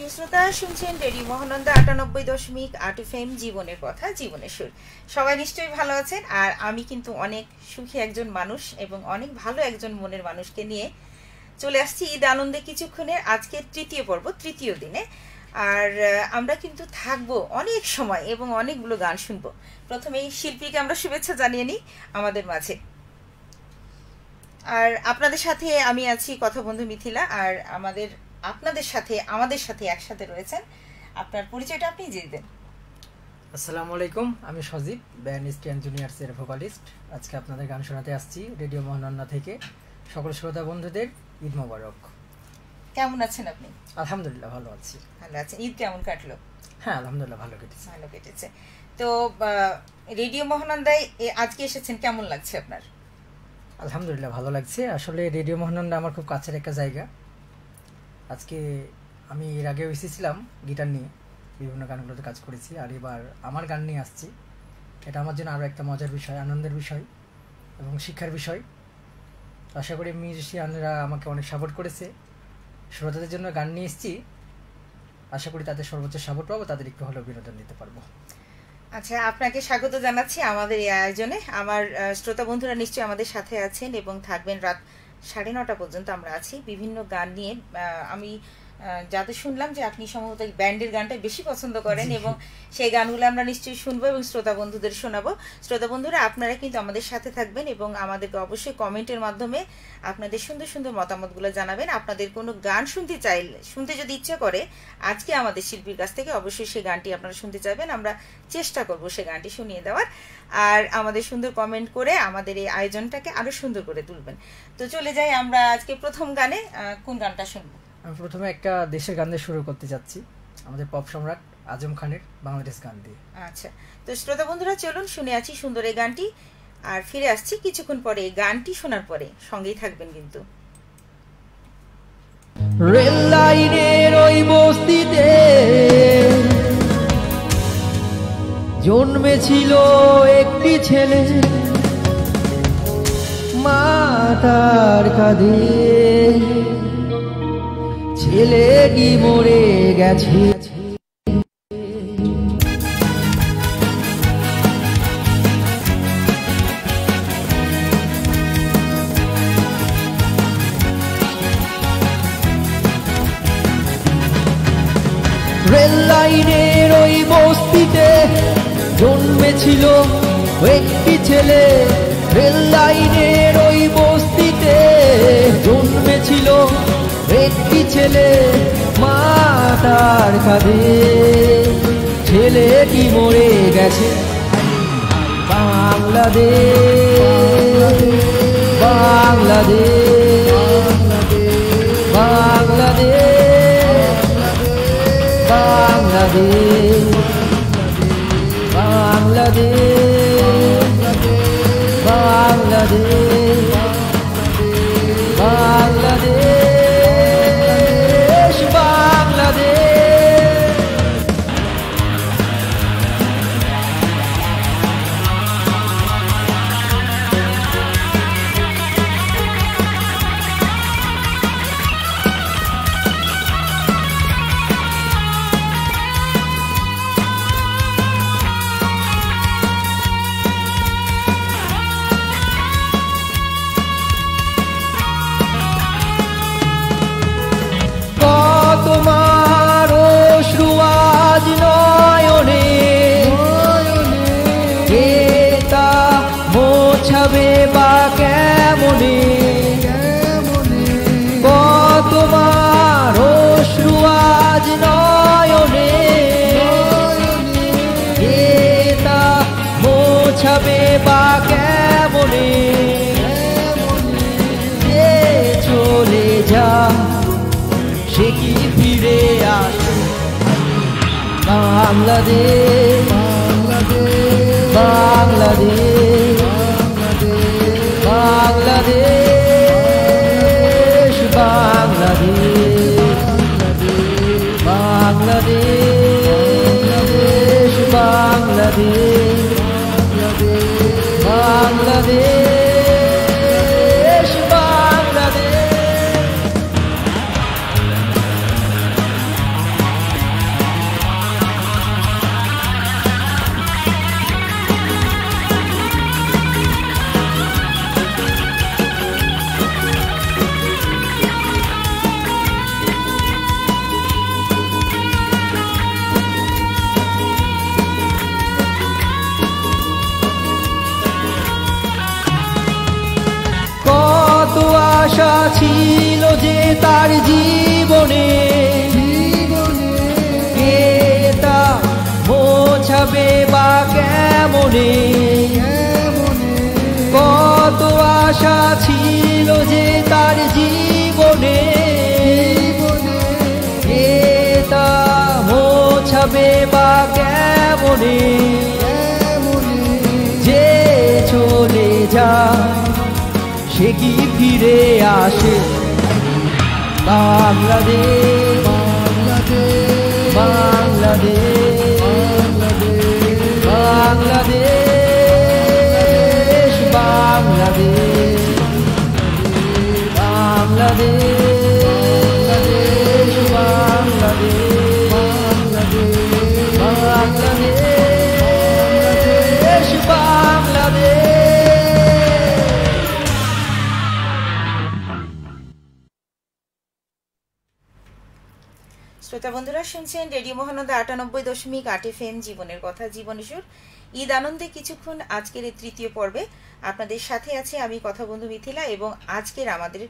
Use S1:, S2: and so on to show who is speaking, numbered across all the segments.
S1: প্রিয় শ্রোতা, শুনছেন রেডিও মহানন্দা ৯৮.৮ FM, জীবনের কথা জীবনের সুর। সবাই নিশ্চয়ই ভালো আছেন। আর আমি কিন্তু অনেক সুখী একজন মানুষ এবং অনেক ভালো একজন মনের মানুষকে নিয়ে চলে আসছি ঈদ আনন্দে কিছুক্ষণের আজকে তৃতীয় পর্ব, তৃতীয় দিনে। আর আমরা কিন্তু থাকবো অনেক সময় এবং অনেকগুলো গান শুনবো। প্রথমেই শিল্পীকে আমরা শুভেচ্ছা জানিয়ে নিই আমাদের মাঝে। আর আপনাদের সাথে আমি আছি কথা বন্ধু মিথিলা। আর আপনাদের সাথে আমাদের সাথে একসাথে রয়েছেন। আপনার পরিচয়টা আপনি দিয়ে দেন।
S2: আসসালামু আলাইকুম, আমি সজীব, ব্যান্ড স্ট্যান্ড জুনিয়র্স এর ভোকালিস্ট। আজকে আপনাদের গান শোনাতে আসছি রেডিও মহানন্দা থেকে। সকল শ্রোতা বন্ধুদের ঈদ মোবারক।
S1: কেমন আছেন আপনি?
S2: আলহামদুলিল্লাহ ভালো আছি।
S1: ভালো আছেন। ঈদ কেমন কাটলো?
S2: হ্যাঁ, আলহামদুলিল্লাহ ভালো কেটেছে।
S1: তো রেডিও মহানন্দায় আজকে এসেছেন, কেমন লাগছে আপনার?
S2: আলহামদুলিল্লাহ ভালো লাগছে। আসলে রেডিও মহানন্দা আমার খুব কাছের একটা জায়গা। আজকে আমি এর আগেও এসেছিলাম গিটার নিয়ে, বিভিন্ন গানগুলোতে কাজ করেছি। আর এবার আমার গান নিয়ে আসছি। এটা আমার জন্য আরও একটা মজার বিষয়, আনন্দের বিষয় এবং শিক্ষার বিষয়। আশা করি মিউজিশিয়ানরা আমাকে অনেক সাপোর্ট করেছে। শ্রোতাদের জন্য গান নিয়ে এসেছি, আশা করি তাদের সর্বোচ্চ সাপোর্ট পাবো, তাদের একটু হলেও বিনোদন দিতে পারবো।
S1: আচ্ছা, আপনাকে স্বাগত জানাচ্ছি আমাদের এই আয়োজনে। আমার শ্রোতা বন্ধুরা নিশ্চয়ই আমাদের সাথে আছেন এবং থাকবেন। রাত 9:30 পর্যন্ত আমরা আছি বিভিন্ন গান নিয়ে। আমি যাতে শুনলাম যে আপনি সম্ভবত ব্যান্ডের গানটা বেশি পছন্দ করেন এবং সেই গানগুলো আমরা নিশ্চয়ই শুনবো এবং শ্রোতা বন্ধুদের শোনাবো। শ্রোতা বন্ধুরা, আপনারা কিন্তু আমাদের সাথে থাকবেন এবং আমাদেরকে অবশ্যই কমেন্টের মাধ্যমে আপনাদের সুন্দর সুন্দর মতামতগুলো জানাবেন। আপনাদের কোনো গান শুনতে যদি ইচ্ছে করে আজকে আমাদের শিল্পীর কাছ থেকে, অবশ্যই সেই গানটি আপনারা শুনতে চাইবেন। আমরা চেষ্টা করবো সেই গানটি শুনিয়ে দেওয়ার। আর আমাদের সুন্দর কমেন্ট করে আমাদের এই আয়োজনটাকে আরো সুন্দর করে তুলবেন। তো চলে যাই আমরা আজকে প্রথম গানে। কোন গানটা শুনবো?
S2: আমি প্রথমে একটা দেশের গান দিয়ে শুরু করতে যাচ্ছি, আমাদের পপ সম্রাট আজম খানের বাংলাদেশ গান দিয়ে।
S1: আচ্ছা, তো শ্রোতা বন্ধুরা চলুন শুনে আছি সুন্দর এই গানটি। আর ফিরে আসছি কিছুক্ষণ পরে এই গানটি শোনার পরে। সঙ্গেই থাকবেন কিন্তু।
S3: রেল লাইনের ওই বস্তিতে জন্মেছিল একটি ছেলে, মা তার কাঁধে, ছেলেটি মরে গেছে। রেল লাইনের ওই বস্তিতে জন্মেছিল একটি ছেলে, রেল লাইনের ওই বস্তিতে জন্মেছিল একটি ছেলে, মা তার কাঁধে, ছেলেটি মরে গেছে। বাংলাদেশ বাংলাদেশ বাংলাদেশ বাংলাদেশ বাংলাদেশ বাংলাদেশ বাংলাদেশ বাংলাদেশ। তোমার অশ্রু আজ নয়নে, কে তা মোছাবে বা কেমনে? তোমার অশ্রু আজ নয়নে, কে তা মোছাবে বা কেমনে? কে চলে যা সে কি ফিরে আসে? বাংলাদেশ বাংলাদেশ বাংলাদেশ বাংলাদেশ বাংলাদেশ বাংলাদেশ বাংলাদেশ বাংলাদেশ। আশা ছিল যে তার জীবনে, কে তা মোছাবে বা কেমনে? কত আশা ছিল যে তার জীবনে, কে তা মোছাবে বা কেমনে? যে চলে যায় সে কি ফিরে আসে? বাংলাদেশ, বাংলাদেশ, বাংলাদেশ, বাংলাদেশ, বাংলাদেশ, বাংলাদেশ, বাংলাদেশ, বাংলাদেশ।
S1: শ্রোতা বন্ধুরা, শুনছেন রেডিও মহানন্দা ৯৮.৮ FM জীবনের কথা, জীবনের সুর। ঈদ আনন্দে কিছুক্ষণ আজকের এই তৃতীয় পর্বে আপনাদের সাথে আছে আমি কথা বন্ধু মিথিলা এবং আজকের আমাদের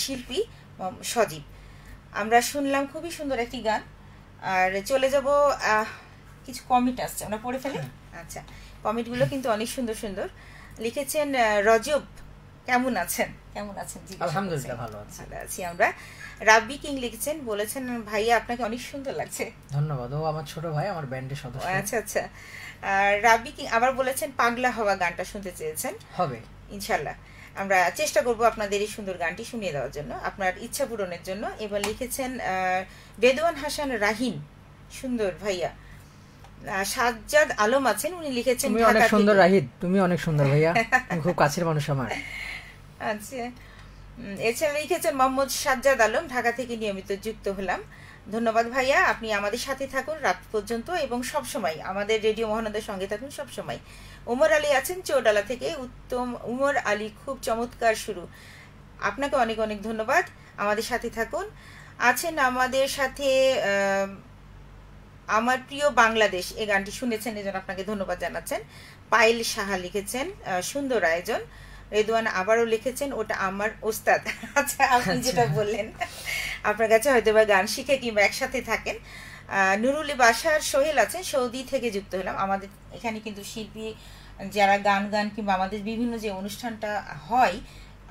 S1: শিল্পী সজীব। আমরা শুনলাম খুবই সুন্দর একটি গান, আর চলে যাব কিছু কমেন্ট আসছে, আমরা পড়ে ফেলি। আচ্ছা, কমেন্টগুলো কিন্তু অনেক সুন্দর সুন্দর লিখেছেন। রজব, কেমন আছেন? কেমন আছেন?
S2: আলহামদুলিল্লাহ ভালো
S1: আছি আমরা। রাব্বি কিং লিখেছেন, বলেছেন ভাইয়া আপনাকে অনেক সুন্দর লাগছে।
S2: ধন্যবাদ। ও আমার ছোট ভাই, আমার ব্যান্ডের সদস্য।
S1: আচ্ছা আচ্ছা। রাব্বি কিং আবার বলেছেন পাগলা হওয়া গানটা শুনতে চেয়েছেন।
S2: হবে
S1: ইনশাল্লাহ, আমরা চেষ্টা করব আপনাদের এই সুন্দর গানটি শুনিয়ে দেওয়ার জন্য, আপনার ইচ্ছা পূরণের জন্য। এবার লিখেছেন রেদওয়ান হাসান রাহিন, সুন্দর ভাইয়া। সাজ্জাদ আলম আছেন, উনি লিখেছেন
S2: তুমি অনেক সুন্দর রাহিদ, তুমি অনেক সুন্দর ভাইয়া, তুমি খুব কাছের মানুষ আমার।
S1: আচ্ছা, এছাড়া লিখেছেন মোহাম্মদ সাজ্জাদ আলম, ঢাকা থেকে নিয়মিত যুক্ত হলাম। ধন্যবাদ ভাইয়া, আপনি আমাদের সাথে থাকুন রাত পর্যন্ত এবং সব সময় আমাদের রেডিও মহানন্দার সঙ্গে থাকুন সব সময়। উমর আলী আছেন চৌডালা থেকে, উত্তম উমর আলী, খুব চমৎকার শুরু, আপনাকে অনেক অনেক ধন্যবাদ, আমাদের সাথে থাকুন। আছেন আমাদের সাথে আমার প্রিয় বাংলাদেশ, এই গানটি শুনেছেন এজন্য আপনাকে ধন্যবাদ জানাচ্ছেন। পায়েল সাহা লিখেছেন সুন্দর আয়োজন। রেদওয়ান আবারও লিখেছেন ওটা আমার ওস্তাদ। আচ্ছা, আপনি যেটা বললেন আপনার কাছে হয়তো বা গান শিখে কিংবা একসাথে থাকেন। নুরুল বাসার সোহেল আছেন, সৌদি থেকে যুক্ত হলাম। আমাদের এখানে কিন্তু শিল্পী যারা গান কিংবা আমাদের বিভিন্ন যে অনুষ্ঠানটা হয়,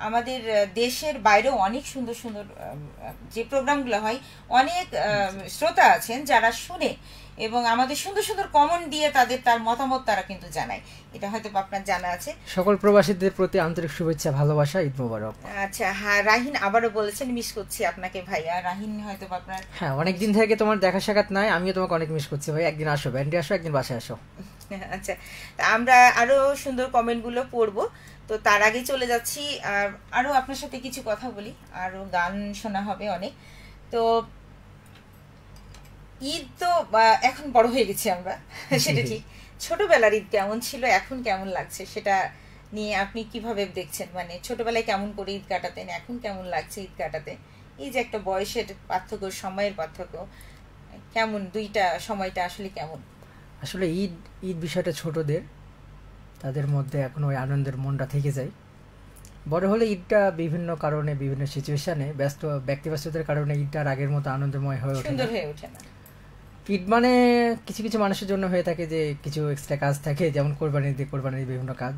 S1: আমাদের দেশের বাইরেও অনেক সুন্দর সুন্দর যে প্রোগ্রামগুলো হয়, অনেক শ্রোতা আছেন যারা শুনে এবং আমাদের সুন্দর সুন্দর কমেন্ট দিয়ে তার মতামত তারা কিন্তু জানায়। এটা হয়তো আপনার জানা আছে।
S2: সকল প্রবাসীদের প্রতি আন্তরিক শুভেচ্ছা, ভালোবাসা, ঈদ মোবারক।
S1: আচ্ছা, হ্যাঁ, রাহিন আবারও বলেছেন মিস করছি আপনাকে ভাইয়া। রাহিন হয়তো আপনার,
S2: হ্যাঁ, অনেকদিন থেকে তোমার দেখা সাক্ষাৎ নাই, আমিও তোমাকে অনেক মিস করছি ভাই। একদিন আসো, ব্যান্ডে আসো, একদিন বাসায় আসো।
S1: আচ্ছা, আমরা আরো সুন্দর কমেন্টগুলো পড়বো, তো তার আগে চলে যাচ্ছি আর আরো আপনার সাথে কিছু কথা বলি, আরো গান শোনা হবে অনেক। তো ঈদ তো এখন বড় হয়ে গেছি আমরা, সেটা ঠিক। ছোটবেলার ঈদ কেমন ছিল, এখন কেমন লাগছে, সেটা নিয়ে আপনি কিভাবে দেখছেন? মানে ছোটবেলায় কেমন করে ঈদ কাটাতেন, এখন কেমন লাগছে ঈদ কাটাতে? এই যে একটা বয়সের পার্থক্য, সময়ের পার্থক্য, কেমন দুইটা সময়টা আসলে কেমন?
S2: আসলে ঈদ বিষয়টা ছোটদের, তাদের মধ্যে এখন ওই আনন্দের মনটা থেকে যায়। বড় হলে ঈদটা বিভিন্ন কারণে, বিভিন্ন সিচুয়েশনে, ব্যক্তিব্যস্ততার কারণে ঈদটার আগের মতো আনন্দময় হয়ে ওঠে না। ঈদ মানে কিছু কিছু মানুষের জন্য হয়ে থাকে যে কিছু এক্সট্রা কাজ থাকে, যেমন কোরবানির বিভিন্ন কাজ।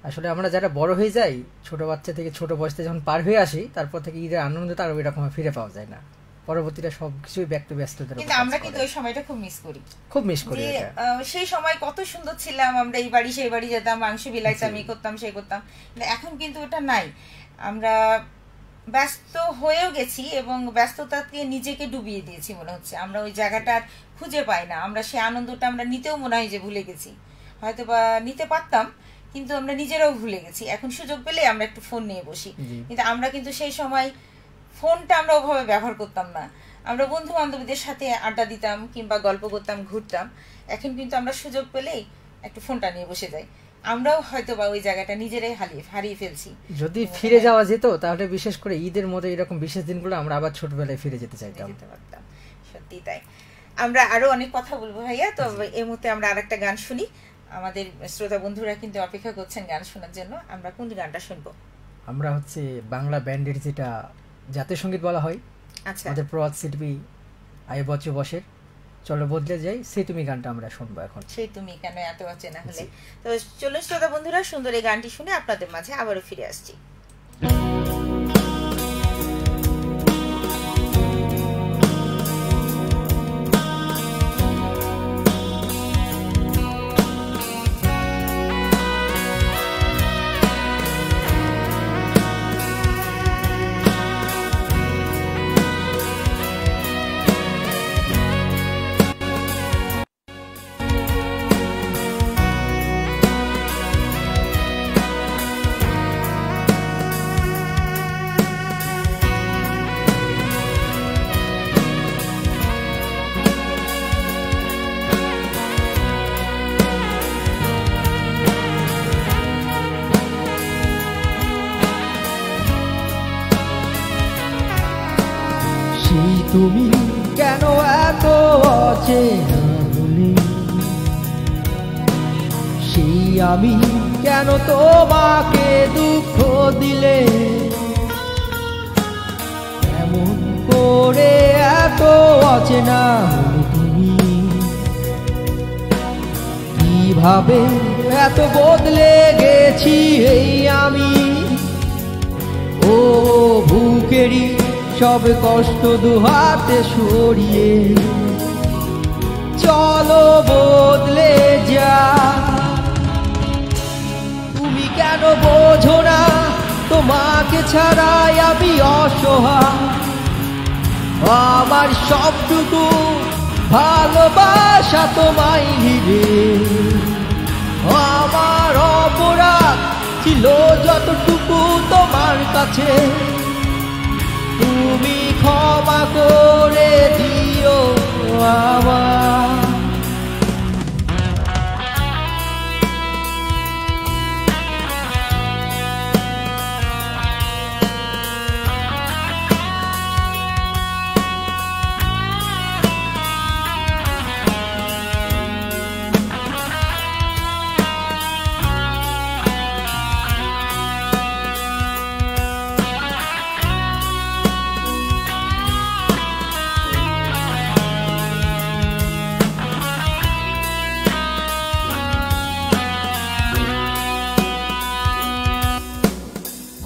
S2: আসলে আমরা যারা বড় হয়ে যাই, ছোট বাচ্চা থেকে ছোট বয়স থেকে যখন পার হয়ে আসি, তারপর থেকে ঈদের আনন্দটা আর ওই রকম ফিরে পাওয়া যায় না। পরবর্তীতে সবকিছুই ব্যস্ততার,
S1: কিন্তু আমরা কিন্তু ওই সময়টা খুব মিস করি। সেই সময় কত সুন্দর ছিলাম আমরা, এই বাড়ি সেই বাড়ি যেতাম, মাংস বিলাইতাম, এই করতাম সেই করতাম। এখন কিন্তু ওটা নাই, আমরা ব্যস্ত হয়েও গেছি এবং ব্যস্ততাকে নিজেকে ডুবিয়ে দিয়েছি মনে হচ্ছে। আমরা ওই জায়গাটা খুঁজে পাই না, আমরা সেই আনন্দটা আমরা নিতেও মনে হয় যে ভুলে গেছি, হয়তো বা নিতে পারতাম কিন্তু আমরা নিজেরাও ভুলে গেছি। এখন সুযোগ পেলে আমরা একটু ফোন নিয়ে বসি, কিন্তু আমরা কিন্তু সেই সময় ফোনটা আমরা ওভাবে ব্যবহার করতাম না। আমরা বন্ধু বান্ধবীদের সাথে আড্ডা দিতাম কিংবা গল্প করতাম, ঘুরতাম। এখন কিন্তু আমরা সুযোগ পেলেই একটু ফোনটা নিয়ে বসে যাই। আমরাও হয়তো বা ওই জায়গাটা নিজেরাই হারিয়ে ফেলছি।
S2: যদি ফিরে যাওয়া যেত তাহলে বিশেষ করে ঈদের মধ্যে এরকম বিশেষ দিনগুলো আমরা আবার ছোটবেলায় ফিরে যেতে চাইতাম।
S1: সত্যি তাই। আমরা আরো অনেক কথা বলবো ভাইয়া, তো এই মুহূর্তে আমরা আরেকটা গান শুনি। আমাদের শ্রোতা বন্ধুরা কিন্তু অপেক্ষা করছেন গান শোনার জন্য। আমরা কোন গানটা শুনবো?
S2: আমরা হচ্ছে বাংলা ব্যান্ডের যেটা জাতীয় সঙ্গীত বলা হয়,
S1: আচ্ছা
S2: আমাদের প্রয়াত শিল্পী আয়ুব বাচ্চু বসের চলো বদলে যাই সেই তুমি গানটা আমরা শুনবো এখন।
S1: সেই তুমি কেন এত অচেনা হলে। তো চলুন শ্রোতা বন্ধুরা, সুন্দর এই গানটি শুনে আপনাদের মাঝে আবারও ফিরে আসছি।
S3: তুমি কেন এত অচেনা হলে, সেই আমি কেন তোমাকে দুঃখ দিলে, এমন করে এত অচেনা হলে তুমি, কিভাবে এত বদলে গেছি এই আমি। ও বুকেরই সব কষ্ট দুহাতে সরিয়ে চলো বদলে যা। তুমি কেন বোঝো না তোমাকে ছাড়াই আমি অসহায়, আমার সবটুকু ভালোবাসা তোমায় ঘিরে। আমার অপরাধ ছিল যতটুকু তোমার কাছে, তুমি ক্ষমা করে দিও আমার।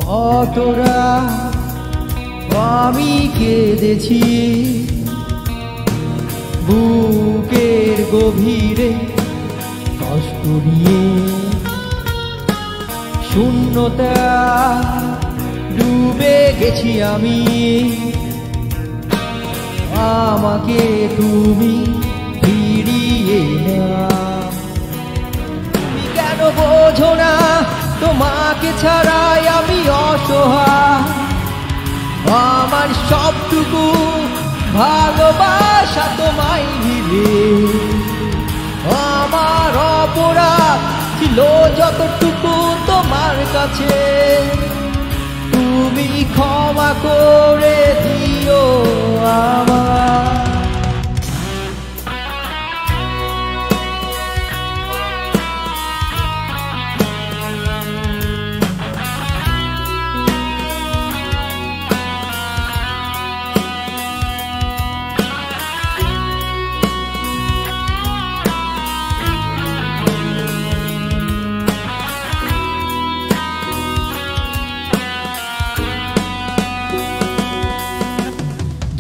S3: কতরা আমি কেঁদেছি বুকের গভীরে কষ্ট নিয়ে, শূন্যতা ডুবে গেছি আমি। আমাকে তুমি ফিরিয়ে নাও, তুমি কেন বোঝো না তোমাকে ছাড়াই আমি অসহায়, আমার সবটুকু ভালোবাসা তোমায় ঘিরে। আমার অপরাধ ছিল যতটুকু তোমার কাছে, তুমি ক্ষমা করে দিও আমার।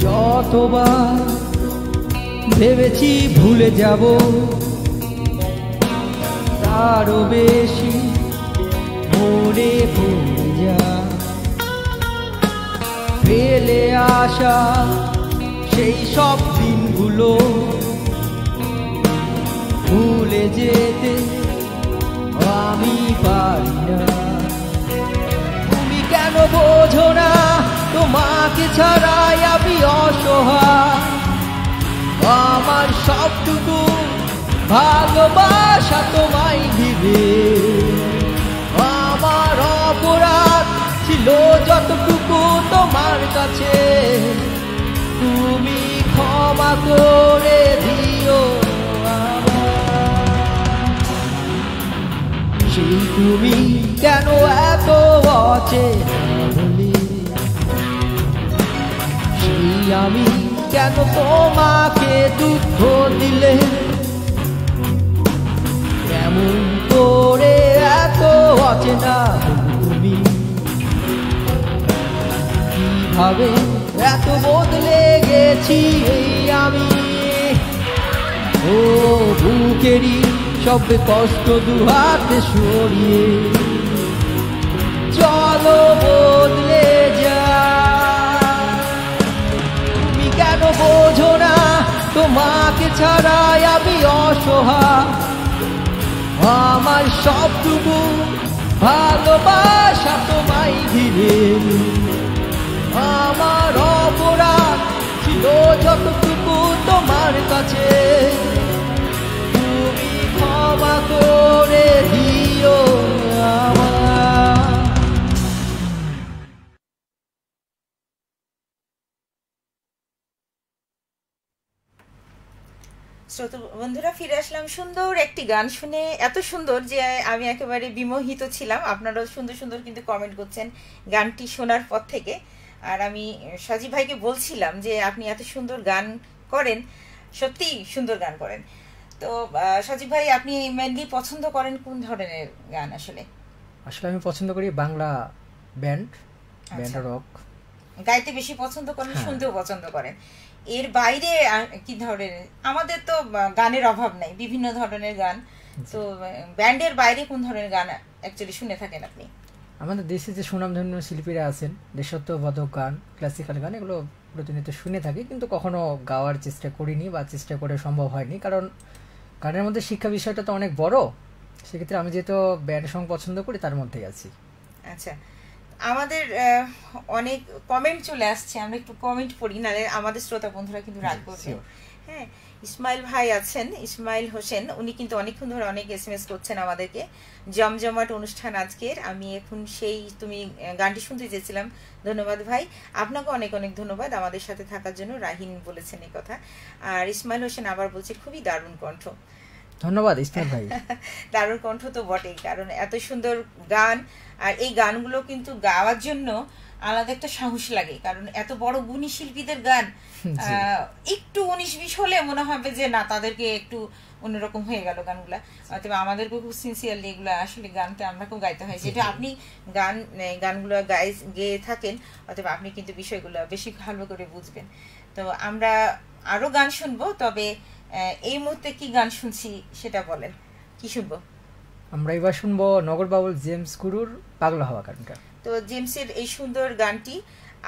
S3: যতবার ভেবেছি ভুলে যাব, তারও বেশি মনে পড়ে যা। ফেলে আসা সেই সব দিনগুলো ভুলে যেতে আমি পারি না। তুমি কেন বোঝো না তোমাকে ছাড়াই আমি অসহায়, আমার সবটুকু ভালোবাসা তোমায় ঘিরে। আমার অপরাধ ছিল যতটুকু তোমার কাছে, তুমি ক্ষমা করে দিও আমার। সেই তুমি কেন এত অচেনা হলে, সেই আমি কেন তোমাকে দুঃখ দিলে, কেমন করে এত অচেনা হলে তুমি, কিভাবে এত বদলে গেছি এই আমি। ও বুকেরই সব কষ্ট দুহাতে সরিয়ে চলো বদলে যা। তুমি কেন বোঝো না তোমাকে ছাড়াই আমি অসহায়, আমার সবটুকু ভালোবাসা তোমায় ঘিরে, আমার অপরাধ ছিল যতটুকু তোমার কাছে, তুমি ক্ষমা করে দিও আমায়।
S1: শ্রোতা বন্ধুরা, ফিরে আসলাম সুন্দর একটি গান শুনে, এত সুন্দর যে আমি একেবারে বিমোহিত ছিলাম। আপনারাও সুন্দর সুন্দর কিন্তু কমেন্ট করছেন গানটি শোনার পর থেকে। আর আমি সজীব ভাইকে বলছিলাম যে আপনি এত সুন্দর গান করেন, সত্যি সুন্দর গান করেন। তো সজীব ভাই, আপনি মেনলি পছন্দ করেন কোন ধরনের গান? আসলে
S2: আমি পছন্দ করি বাংলা ব্যান্ড রক
S1: গাইতে বেশি পছন্দ করেন, শুনতেও পছন্দ করেন। এর বাইরে কি ধরনের? আমাদের তো গানের অভাব নাই, বিভিন্ন ধরনের গান। তো ব্যান্ডের বাইরে কোন ধরনের গান অ্যাকচুয়ালি শুনে থাকেন আপনি?
S2: আমাদের দেশে যে সুনামধন্য শিল্পীরা আছেন, দেশাত্মবোধক গান, ক্লাসিক্যাল গান, এগুলো প্রতিনিয়ত শুনে থাকি, কিন্তু কখনো গাওয়ার চেষ্টা করিনি বা চেষ্টা করে সম্ভব হয়নি, কারণ গানের মধ্যে শিক্ষা বিষয়টা তো অনেক বড়। সেক্ষেত্রে আমি যেহেতু ব্যান্ড সং পছন্দ করি তার মধ্যেই আছি।
S1: আচ্ছা, আমাদের অনেক কমেন্ট চলে আসছে, আমরা একটু কমেন্ট পড়ি, নাহলে আমাদের শ্রোতা বন্ধুরা কিন্তু রাগ করছে। হ্যাঁ, ইসমাইল ভাই আছেন, ইসমাইল হোসেন, উনি কিন্তু অনেকক্ষণ ধরে অনেক SMS করছেন আমাদেরকে। জমজমাট অনুষ্ঠান আজকের, আমি এখন সেই তুমি গানটি শুনতে চেয়েছিলাম। ধন্যবাদ ভাই, আপনাকে অনেক অনেক ধন্যবাদ আমাদের সাথে থাকার জন্য। রাহিন বলেছেন এই কথা। আর ইসমাইল হোসেন আবার বলছে খুবই দারুণ কণ্ঠ।
S2: ধন্যবাদ ইসমাইল ভাই।
S1: দারুণ কণ্ঠ তো বটেই, কারণ এত সুন্দর গান, আর এই গানগুলো কিন্তু গাওয়ার জন্য আলাদা একটা সাহস লাগে, কারণ এত বড় গুণী শিল্পীদের গান একটু 19-20 হলে মনে হবে যে না, তাদেরকে একটু অন্যরকম হয়ে গেল গানগুলা। তবে আমাদেরকে খুব সিনসিয়ারলি এগুলো আসলে গানটা আমরাকেও গাইতে হয়, যেটা আপনি গানগুলো গেয়ে থাকেন, অথবা আপনি কিন্তু বিষয়গুলো বেশি ভালো করে বুঝবেন। তো আমরা আরো গান শুনবো, তবে এই মুহূর্তে কি গান শুনছি সেটা বলেন, কি শুনবো?
S2: আমরা এবার শুনবো নগর বাউল জেমস গুরুর পাগলা হওয়া গানটা।
S1: তো জেমসের এই সুন্দর গানটি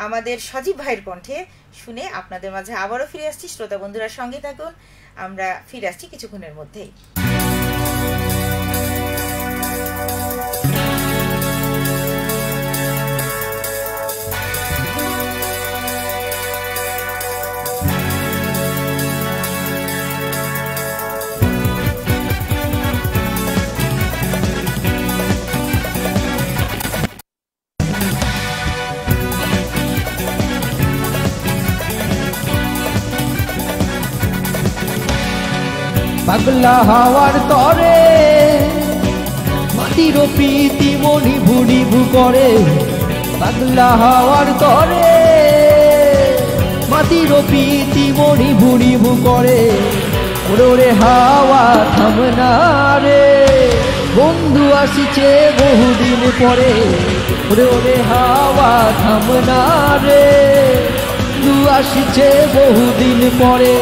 S1: আমাদের সজীব ভাইয়ের কণ্ঠে শুনে আপনাদের মাঝে আবারও ফিরে আসছি। শ্রোতা বন্ধুরা সঙ্গে থাকুন, আমরা ফিরে আসছি কিছুক্ষণের মধ্যেই।
S3: পাগলা হাওয়ার তরে মাটির প্রীতি মনি ভুড়িভু করে, পাগলা হাওয়ার তরে মাটির প্রীতি মনি ভুড়িভু করে। ওরে হাওয়া থামনা রে, বন্ধু আসিছে বহুদিন পরে। ওরে হাওয়া থামনা রে, বন্ধু আসিছে বহুদিন পরে।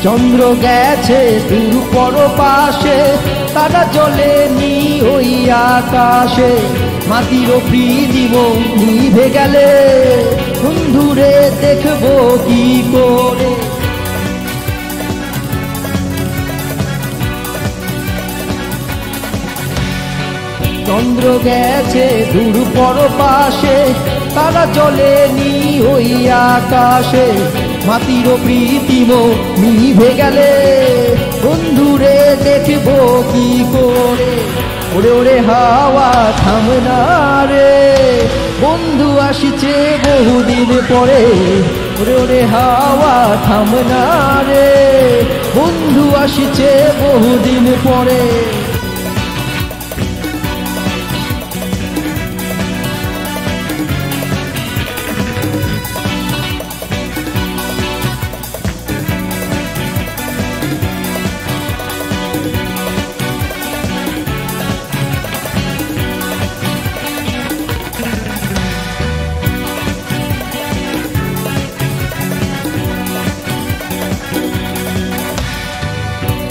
S3: চন্দ্র গেছে দূর পর পাশে, তারা জলে নি ওই আকাশে। মাটির প্রদীপ নিভে গেলে বন্ধুরে দেখবো কি করে। চন্দ্র গেছে দূর পরপাশে, তারা জ্বলেনি ওই আকাশে। মাটির প্রীতিম নিভে গেলে বন্ধুরে দেখবো কি করে। ওরে ওরে হাওয়া থামে না রে, বন্ধু আসিছে বহুদিন পরে। ওরে ওরে হাওয়া থামে না রে, বন্ধু আসিছে বহুদিন পরে।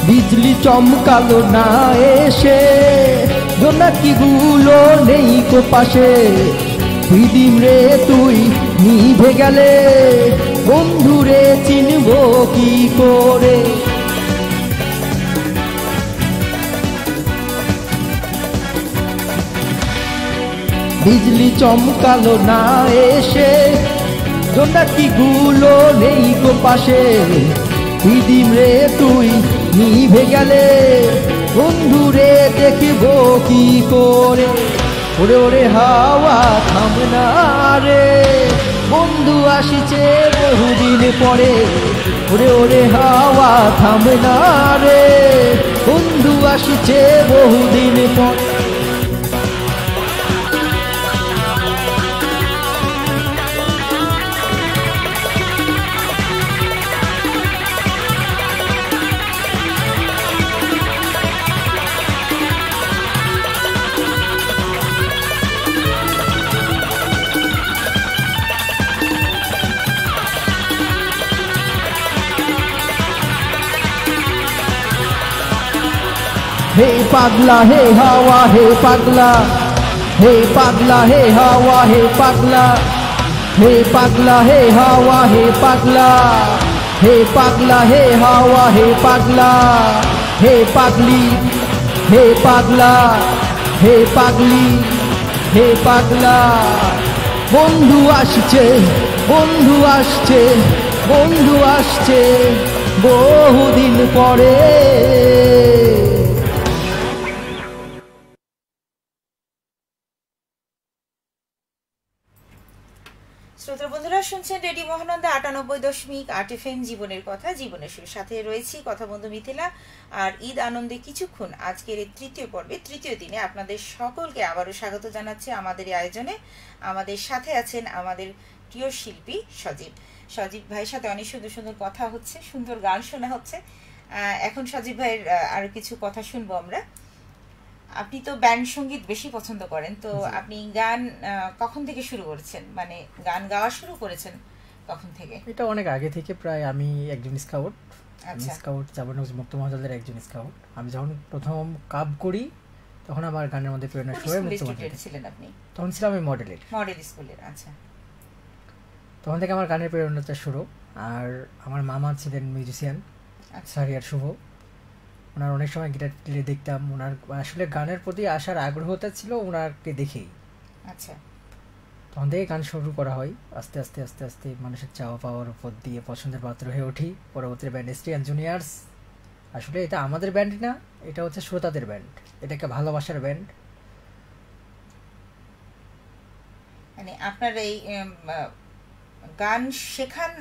S3: বিজলি চমকালো না এসে, জোনাকিগুলো নেই কো পাশে। দিদিম রে তুই নিভে গেলে বন্ধুরে চিনবো কি করে। বিজলি চমকালো না এসে, জোনাকিগুলো নেই কো পাশে। দিদিম রে তুই নিভে গেলে বন্ধুরে দেখবো কি করে। ওরে ওরে হাওয়া থামে না রে, বন্ধু আসিছে বহুদিন পরে। ওরে ওরে হাওয়া থামে না রে, বন্ধু আসিছে বহুদিন পরে। हे पागला हे हवा हे पागला, हे पागला हे हवा हे पागला। हे पागला हे हवा हे पागला, हे पागला हे हवा हे पागला। हे पागली हे पागला, हे पागली हे पागला। बंधु आसছে बंधु आसছে बंधु आसছে বহুদিন পরে।
S1: শ্রোতা বন্ধুরা শুনছেন রেডিও মহানন্দা ৯৮.৮ FM জীবনের কথা, জীবনের সুর। সাথে রয়েছি কথা বন্ধু মিথিলা। আর ঈদ আনন্দে কিছুক্ষণ আজকের এই তৃতীয় পর্বে, তৃতীয় দিনে আপনাদের সকলকে আবারও স্বাগত জানাচ্ছি আমাদের এই আয়োজনে। আমাদের সাথে আছেন আমাদের প্রিয় শিল্পী সজীব। সজীব ভাইয়ের সাথে অনেক সুন্দর সুন্দর কথা হচ্ছে, সুন্দর গান শোনা হচ্ছে। এখন সজীব ভাইয়ের আরো কিছু কথা শুনবো আমরা। আপনি তো ব্যান্ড সঙ্গীত বেশি পছন্দ করেন, তো আপনি গান কখন থেকে শুরু করেছেন, মানে গান গাওয়া শুরু করেছেন কখন থেকে?
S2: এটা অনেক আগে থেকে, প্রায় আমি একজন স্কাউট, স্কাউট জাবানুজ মুক্ত মহাদলের একজন স্কাউট। আমি যখন প্রথম কাব করি তখন আমার গানের মধ্যে প্রেরণা শুরু হয় মুক্ত মহাদল।
S1: ছিলেন আপনি
S2: তখন ছিলাম আমি মডেল
S1: স্কুলের। আচ্ছা,
S2: তখন থেকে আমার গানের প্রেরণাটা শুরু। আর আমার মামা ছিলেন মিউজিশিয়ান, সারিয়ার শুভ। ওনার অনেক সময় গিটার প্লে দেখতাম, ওনার আসলে গানের প্রতি আসার আগ্রহটা ছিল ওনাকে দেখেই।
S1: আচ্ছা,
S2: তখন থেকে গান শুরু করা হয়। আস্তে আস্তে আস্তে আস্তে মানুষের চাওয়া পাওয়ার উপর দিয়ে পছন্দের পাত্র হয়ে উঠি। পরবর্তী ব্যান্ড এসটি অ্যান্ড জুনিয়র্স। আসলে এটা আমাদের ব্যান্ড না, এটা হচ্ছে শ্রোতাদের ব্যান্ড, এটা একটা ভালোবাসার ব্যান্ড।
S1: মানে আপনার এই গান শেখান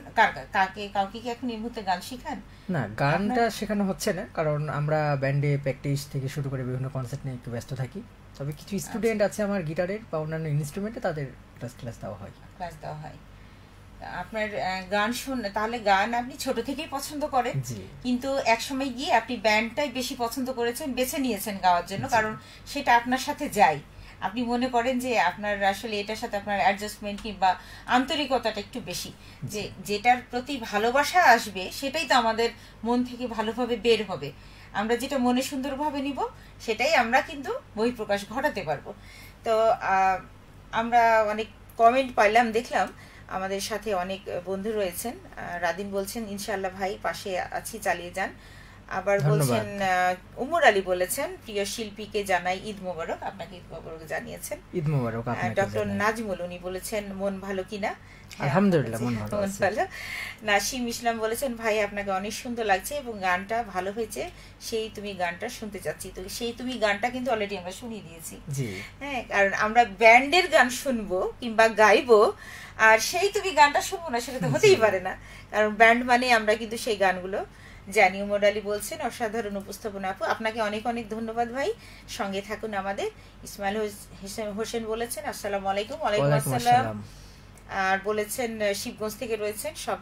S1: কাউকে কি এখন এই মুহূর্তে গান শেখান?
S2: না, গানটা শেখানো হচ্ছে না, কারণ আমরা ব্যান্ডে প্র্যাকটিস থেকে শুরু করে বিভিন্ন কনসার্ট নিয়ে একটু ব্যস্ত থাকি। তবে কিছু স্টুডেন্ট আছে আমার গিটারের বা অন্যান্য ইনস্ট্রুমেন্টে, তাদের ক্লাস দেওয়া হয়।
S1: আপনার গান তাহলে গান আপনি ছোট থেকেই পছন্দ করেন, কিন্তু একসময় গিয়ে আপনি ব্যান্ডটাই বেশি পছন্দ করেছেন, বেছে নিয়েছেন গাওয়ার জন্য, কারণ সেটা আপনার সাথে যায়। আপনি মনে করেন যে আপনার আসলে এটার সাথে আপনার অ্যাডজাস্টমেন্ট কিংবা আন্তরিকতাটা একটু বেশি, যে যেটার প্রতি ভালোবাসা আসবে সেটাই তো আমাদের মন থেকে ভালোভাবে বের হবে। আমরা যেটা মনে সুন্দরভাবে নিব সেটাই আমরা কিন্তু বহিঃপ্রকাশ ঘটাতে পারবো। তো আমরা অনেক কমেন্ট পাইলাম, দেখলাম আমাদের সাথে অনেক বন্ধু রয়েছেন। রাদিন বলছেন ইনশাআল্লাহ ভাই পাশে আছি, চালিয়ে যান। আবার বলছেন উমর আলী বলেছেন প্রিয় শিল্পীকে জানাই ঈদ মোবারক, আপনাকে ঈদ মোবারক জানিয়েছেন।
S2: ঈদ মোবারক আপনাকে।
S1: ডক্টর নাজমুল উনি বলেছেন মন ভালো কিনা?
S2: আলহামদুলিল্লাহ মন ভালো।
S1: নাসিম ইসলাম বলেছেন ভাই আপনাকে অনেক সুন্দর লাগছে এবং গানটা ভালো হয়েছে, সেই তুমি গানটা শুনতে চাচ্ছি। তো সেই তুমি গানটা কিন্তু অলরেডি আমরা শুনিয়ে দিয়েছি। হ্যাঁ, কারণ আমরা ব্যান্ডের গান শুনবো কিংবা গাইবো আর সেই তুমি গানটা শুনবো না, সেটা তো হতেই পারে না, কারণ ব্যান্ড মানে আমরা কিন্তু সেই গানগুলো জানি। উমর আলী বলছেন অসাধারণ উপস্থাপনা আপু, আপনাকে অনেক অনেক ধন্যবাদ ভাই, সঙ্গে থাকুন আমাদের। ইসমাইল হোসেন বলেছেন আসসালামু আলাইকুম। ওয়ালাইকুম আসসালাম। আর বলেছেন শিবগঞ্জ থেকে রয়েছেন, সব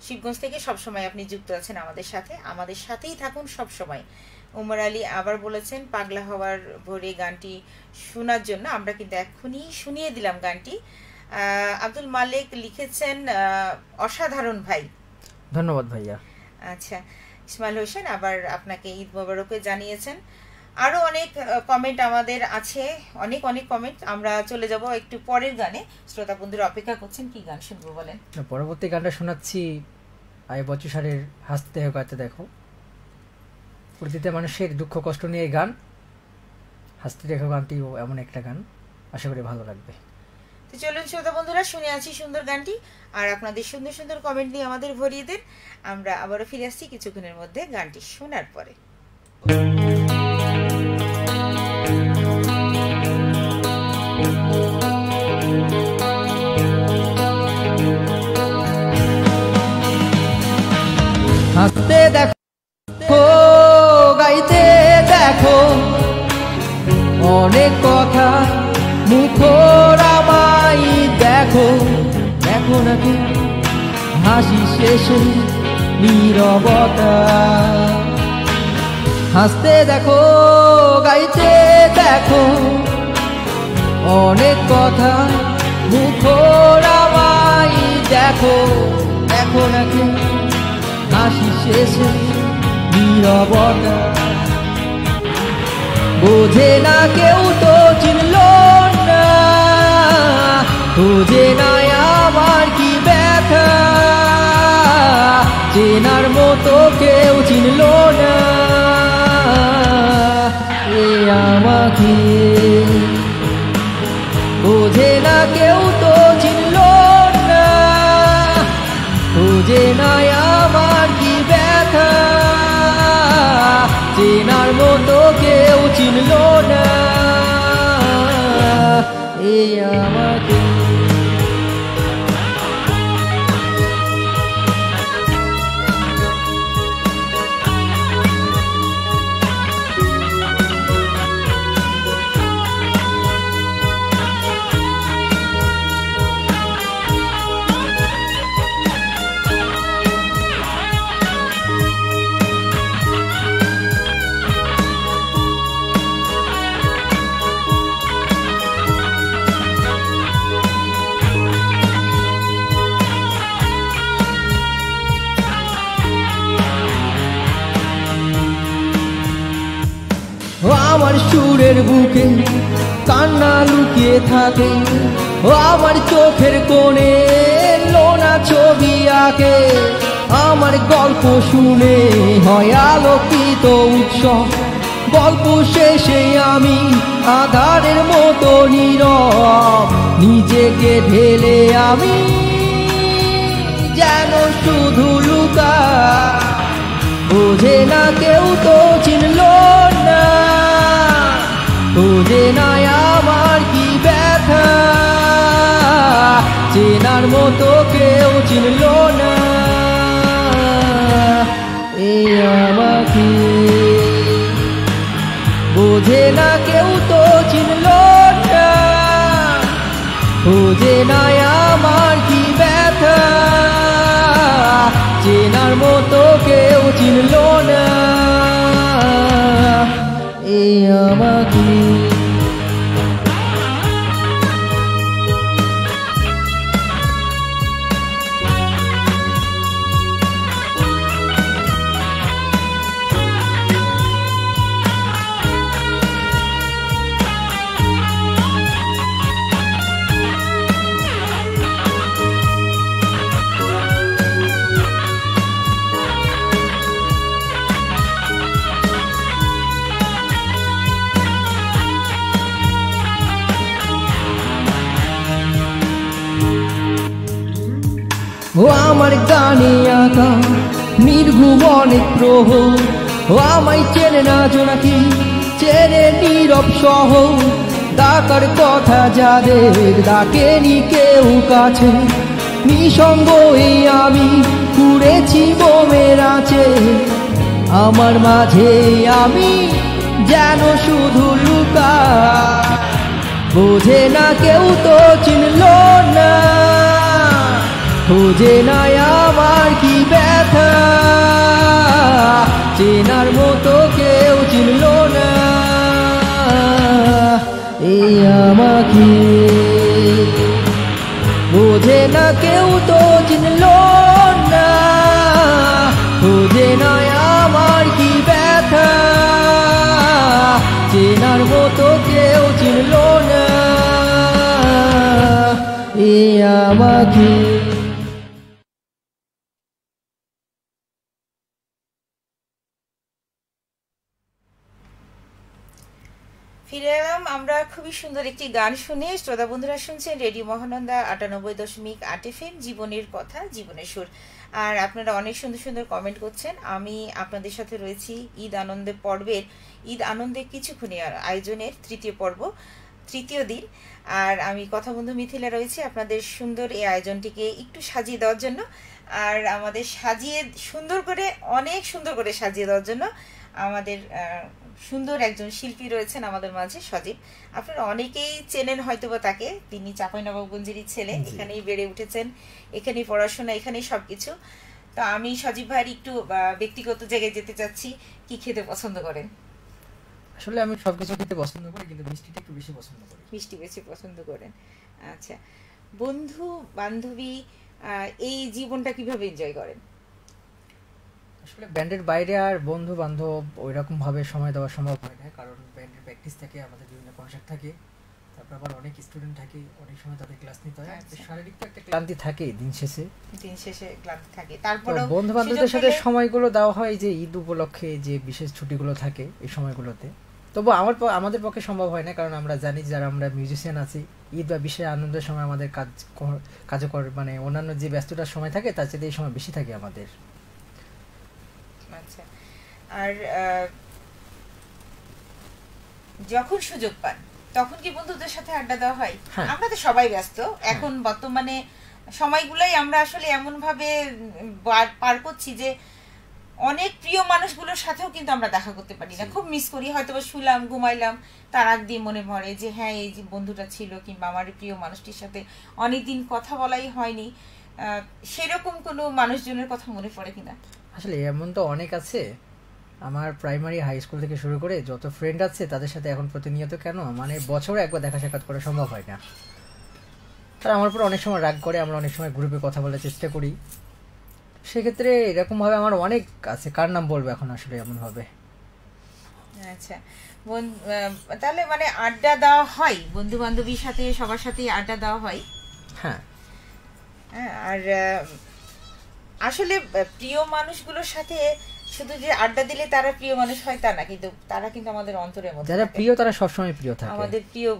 S1: শিবগঞ্জ থেকে সব সময় আপনি যুক্ত আছেন আমাদের সাথে, আমাদের সাথেই থাকুন সব সময়। উমর আলী আবার বলেছেন পাগলা হওয়ার ভোরে গানটি শোনার জন্য, আমরা কিন্তু এক্ষুনি শুনিয়ে দিলাম গানটি। আব্দুল মালিক লিখেছেন অসাধারণ ভাই,
S2: ধন্যবাদ ভাইয়া।
S1: আচ্ছা, ইসমাইল হোসেন আবার আপনাকে ঈদ মোবারকে জানিয়েছেন। আরো অনেক কমেন্ট আমাদের আছে, অনেক অনেক কমেন্ট। আমরা চলে যাব একটু পরের গানে, শ্রোতা বন্ধুরা অপেক্ষা করছেন, কি গান শুনবো বলেন?
S2: পরবর্তী গানটা শোনাচ্ছি আয় বছর সারের হাসতে গাইতে দেখো। প্রতিটা মানুষের দুঃখ কষ্ট নিয়ে গান, হাসতে দেখো গানটিও এমন একটা গান, আশা করি ভালো লাগবে।
S1: তো চলুন শ্রোতা বন্ধুরা শুনে আছি সুন্দর গানটি, আর আপনাদের সুন্দর সুন্দর কমেন্ট দিয়ে আমাদের ভরিয়ে দেন। আমরা আবারও ফিরে আসছি কিছুক্ষণের মধ্যে গানটি শোনার পরে।
S3: হাসতে দেখো গাইতে দেখো অনেক কথা, মুখর আমায় দেখো, দেখো নাকি হাসি শেষে নীরবতা। হাসতে দেখো গাইতে দেখো অনেক কথা, মুখর আমায় দেখো, দেখো নাকি হাসি শেষে নীরবতা। বোঝে না কেউ তো চিনল না, বোঝে না আমার কি ব্যথা, চেনার মতো কেউ চিনল না এ আমাকে। বোঝে না কেউ তো চিনল না, বোঝে না আমার কি ব্যথা, চেনার মতো কেউ চিনল না এ আমাকে। আমার সুরের বুকে কান্না লুকিয়ে থাকে, আমার চোখের কোণে লোনা ছবি আঁকে, আমার গল্প শুনে হয় আলোকিত উৎসব, গল্প শেষে আমি আধারের মতো নীরব, নিজেকে ঢেলে আমি যেন শুধু লুকাই। বোঝে না কেউ তো চিনল না, বোঝে না আমার কি ব্যথা, চেনার মতো কেউ চিনল না এই আমাকে। বোঝে না কেউ তো চিনল না, বোঝে না আমার কি ব্যথা, চেনার মতো কেউ চিনল না এই আমাকে। ও আমার গানে আঁকা নির্ঘুম অনেক প্রহর, ও আমায় চেনে না জোনাকি, চেনে নীরব শহর। ডাকার কথা যাদের ডাকেনি কেউ কাছে, নিঃসঙ্গ এই আমি ঘুরেছি বোমের আছে। আমার মাঝে আমি যেন শুধু লুকা, বোঝে না কেউ তো চিনল না, খোঁজে না আমার কি ব্যথা, চেনার মতো কেউ চিনল না এই আমাকে। বোঝে না কেউ তো চিনল না, খোঁজে না আমার কি ব্যথা, চেনার মতো কেউ চিনল না এই আমাকে।
S1: ফিরে এলাম আমরা খুবই সুন্দর একটি গান শুনে। শ্রোতা বন্ধুরা শুনছেন রেডিও মহানন্দা ৯৮.৮ FM, জীবনের কথা জীবনের সুর। আর আপনারা অনেক সুন্দর সুন্দর কমেন্ট করছেন। আমি আপনাদের সাথে রয়েছি ঈদ আনন্দে পর্বের, ঈদ আনন্দে কিছুক্ষণের আয়োজনের তৃতীয় পর্ব, তৃতীয় দিন। আর আমি কথা বন্ধু মিথিলা রয়েছি আপনাদের সুন্দর এই আয়োজনটিকে একটু সাজিয়ে দেওয়ার জন্য, আর আমাদের সাজিয়ে সুন্দর করে, অনেক সুন্দর করে সাজিয়ে দেওয়ার জন্য আমাদের সুন্দর একজন শিল্পী রয়েছেন আমাদের মাঝে, সজীব। আপনারা অনেকেই চেনেন হয়তোবা তাকে, তিনি চাঁপাইনবাবগঞ্জেরই ছেলে, এখানেই বেড়ে উঠেছেন, এখানেই পড়াশোনা, এখানেই সবকিছু। তো আমি সজীব ভাইয়ের একটু ব্যক্তিগত জায়গায় যেতে চাচ্ছি, কি খেতে পছন্দ করেন?
S2: আসলে আমি সবকিছু খেতে পছন্দ করি, কিন্তু মিষ্টিটা একটু বেশি পছন্দ করি।
S1: মিষ্টি বেশি পছন্দ করেন, আচ্ছা। বন্ধু বান্ধবী এই জীবনটা কিভাবে এনজয় করেন?
S2: আসলে ব্যান্ডের বাইরে আর বন্ধু বান্ধব ওই রকম ভাবে সময় দেওয়া সম্ভব হয় না, কারণ ব্যান্ডের প্র্যাকটিস থাকে, আমাদের বিভিন্ন কনসার্ট থাকে, তারপর আবার অনেক স্টুডেন্ট থাকে, অনেক সময় তাদের ক্লাস নিতে হয়, শারীরিক তো একটা ক্লান্তি থাকে দিন শেষে
S1: ক্লান্তি থাকে। তারপরে
S2: বন্ধু বান্ধবদের সাথে সময়গুলো দেওয়া হয় যে ঈদ উপলক্ষে যে বিশেষ ছুটিগুলো থাকে এই সময়গুলোতে। তবু আমাদের পক্ষে সম্ভব হয় না, কারণ আমরা জানি যারা আমরা মিউজিশিয়ান আছি, ঈদ বা বিশেষ আনন্দের সময় আমাদের কার্যকর মানে অন্যান্য যে ব্যস্ততার সময় থাকে তার চেয়ে এই সময় বেশি থাকে আমাদের।
S1: আচ্ছা, আর যখন সুযোগ পান তখন কি বন্ধুদের সাথে আড্ডা দেওয়া হয়? আমরা তো সবাই ব্যস্ত এখন, বর্তমানে সময়গুলাই আমরা আসলে এমন ভাবে পার করছি যে অনেক প্রিয় মানুষগুলোর সাথেও কিন্তু আমরা দেখা করতে পারি না, খুব মিস করি। হয়তো শুলাম, ঘুমাইলাম, তার আগ দিয়ে মনে পড়ে যে হ্যাঁ এই যে বন্ধুটা ছিল, কিংবা আমার প্রিয় মানুষটির সাথে অনেকদিন কথা বলাই হয়নি, সেরকম কোনো মানুষজনের কথা মনে পড়ে কিনা?
S2: আসলে এমন তো অনেক আছে, আমার প্রাইমারি হাই স্কুল থেকে শুরু করে যত ফ্রেন্ড আছে তাদের সাথে এখন প্রতিনিয়ত কেন মানে বছরে একবার দেখা সাক্ষাৎ করা সম্ভব হয় না। তারা আমার উপর অনেক সময় রাগ করে, আমরা অনেক সময় গ্রুপে কথা বলার চেষ্টা করি, সেক্ষেত্রে এরকম ভাবে আমার অনেক আছে, কার নাম বলবো এখন আসলে এমন ভাবে।
S1: আচ্ছা, তাহলে মানে আড্ডা দেওয়া হয় বন্ধু বান্ধবীর সাথে, সবার সাথে আড্ডা দেওয়া হয়।
S2: হ্যাঁ,
S1: আর আসলে প্রিয় মানুষগুলোর সাথে শুধু যে আড্ডা দিলে তারা প্রিয় মানুষ হয় তা না, কিন্তু তারা কিন্তু আমাদের অন্তরের মধ্যে,
S2: যারা প্রিয় তারা সবসময় প্রিয় থাকে,
S1: আমাদের প্রিয়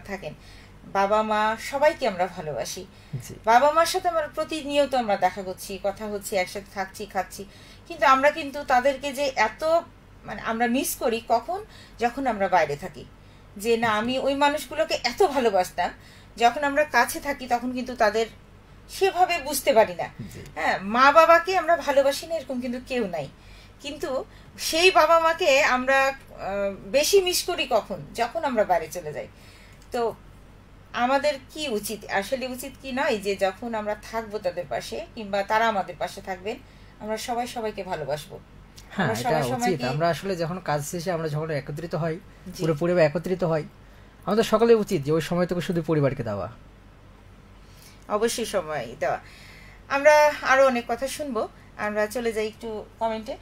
S1: থাকেন। বাবা মা সবাইকে আমরা ভালোবাসি, বাবা মার সাথে আমরা প্রতিনিয়ত আমরা দেখা করছি, কথা হচ্ছে, একসাথে থাকছি, খাচ্ছি, কিন্তু আমরা কিন্তু তাদেরকে যে এত মানে আমরা মিস করি কখন, যখন আমরা বাইরে থাকি। যে না আমি ওই মানুষগুলোকে এত ভালোবাসতাম, যখন আমরা কাছে থাকি তখন কিন্তু তাদের সেভাবে বুঝতে পারি না। হ্যাঁ, মা বাবাকে আমরা ভালোবাসি না এরকম কিন্তু কেউ নাই, কিন্তু সেই বাবা মাকে আমরা বেশি মিস করি কখন, যখন আমরা বাইরে চলে যাই। তো আমাদের কি উচিত, আসলে উচিত কি নয় যে যখন আমরা থাকবো তাদের পাশে, কিংবা তারা আমাদের পাশে থাকবেন, আমরা সবাই সবাইকে ভালোবাসবো।
S2: হ্যাঁ, এটা উচিত। আমরা আসলে যখন কাজ শেষে আমরা যখন একত্রিত হই, পুরো পরিবার একত্রিত হয়, আমাদের সকলে উচিত যে ওই সময়টুকু শুধু পরিবারকে দেওয়া,
S1: অবশ্যই সময় দেওয়া। আমরা আরো অনেক কথা শুনবো, আমরা চলে যাই একটু কমেন্টে।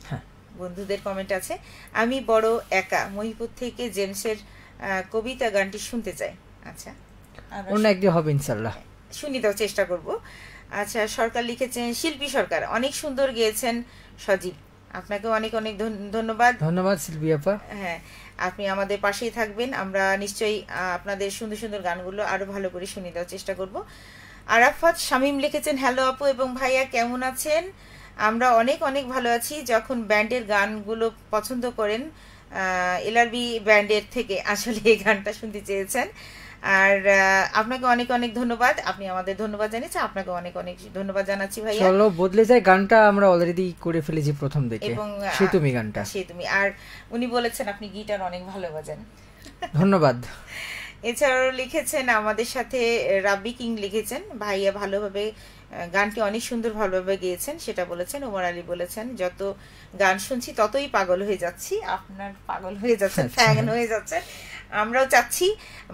S1: বন্ধুদের কমেন্ট আছে। আমি বড় একা, মহিপুর থেকে জেমসের কবিতা গানটি শুনতে চাই। আচ্ছা,
S2: অন্য একদিন হবে ইনশাআল্লাহ,
S1: শুনি দেওয়ার চেষ্টা করব। আচ্ছা, সরকার লিখেছেন, শিল্পী সরকার অনেক সুন্দর গেয়েছেন সজীব, আপনাকে অনেক অনেক ধন্যবাদ।
S2: ধন্যবাদ শিল্পী আপা।
S1: হ্যাঁ, আপনি আমাদের পাশেই থাকবেন, আমরা নিশ্চয়ই আপনাদের সুন্দর সুন্দর গানগুলো আরো ভালো করে শুনে দেওয়ার চেষ্টা করব। আরাফাত শামীম লিখেছেন, হ্যালো আপু এবং ভাইয়া কেমন আছেন? আমরা অনেক অনেক ভালো আছি। যখন ব্যান্ডের গানগুলো পছন্দ করেন, এলআরবি ব্যান্ডের থেকে আসলে এই গানটা শুনতে চেয়েছেন। আর আপনাকে অনেক অনেক ধন্যবাদ, আপনি আমাদের ধন্যবাদ জানিয়েছেন, আপনাকে অনেক অনেক ধন্যবাদ জানাচ্ছি ভাইয়া।
S2: চলো বদলে যায় গানটা আমরা অলরেডি করে ফেলেছি প্রথম দিকে,
S1: এবং
S2: সে তুমি গানটা।
S1: সে তুমি, আর উনি বলেছেন আপনি গিটার অনেক ভালো বাজান।
S2: ধন্যবাদ।
S1: এছাড়াও লিখেছেন আমাদের সাথে রাব্বি কিং লিখেছেন, ভাইয়া ভালোভাবে গানটি অনেক সুন্দর ভালোভাবে গেয়েছেন সেটা বলেছেন। ওমর আলী বলেছেন, যত গান শুনছি ততই পাগল হয়ে যাচ্ছি। আপনার পাগল হয়ে যাচ্ছেন, ফ্যান হয়ে যাচ্ছেন। আমরাও চাচ্ছি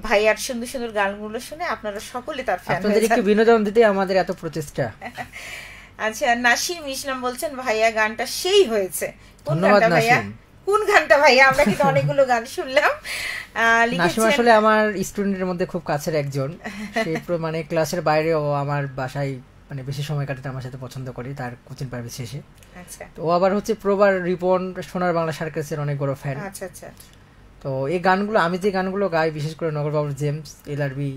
S1: ভাইয়ার সুন্দর সুন্দর গানগুলো শুনে আপনারা সকলে তার ফ্যান হয়ে যান।
S2: আপনাদেরকে বিনোদন দিতে আমাদের এত প্রচেষ্টা।
S1: আচ্ছা, নাসিম ইসলাম বলছেন, ভাইয়া গানটা সেই হয়েছে। কোন
S2: ধন্যবাদ
S1: গানটা ভাইয়া?
S2: নাসিম।
S1: কোন গানটা ভাইয়া? আমরা কিন্তু অনেকগুলো গান শুনলাম।
S2: নাসিম আসলে আমার স্টুডেন্টের মধ্যে খুব কাছের একজন। সে মানে ক্লাসের বাইরেও আমার বাসায় মানে বেশি সময় কাটাতে আমার সাথে পছন্দ করে, তার কোচিং প্রাইভেট শেষে।
S1: আচ্ছা,
S2: তো ও আবার হচ্ছে প্রবার রিপন সোনার বাংলা সার্কাসের অনেক বড় ফ্যান।
S1: আচ্ছা আচ্ছা।
S2: তো এই গানগুলো আমি যে গানগুলো গাই, বিশেষ করে নগরবাবুর জেমস, এলআরবি,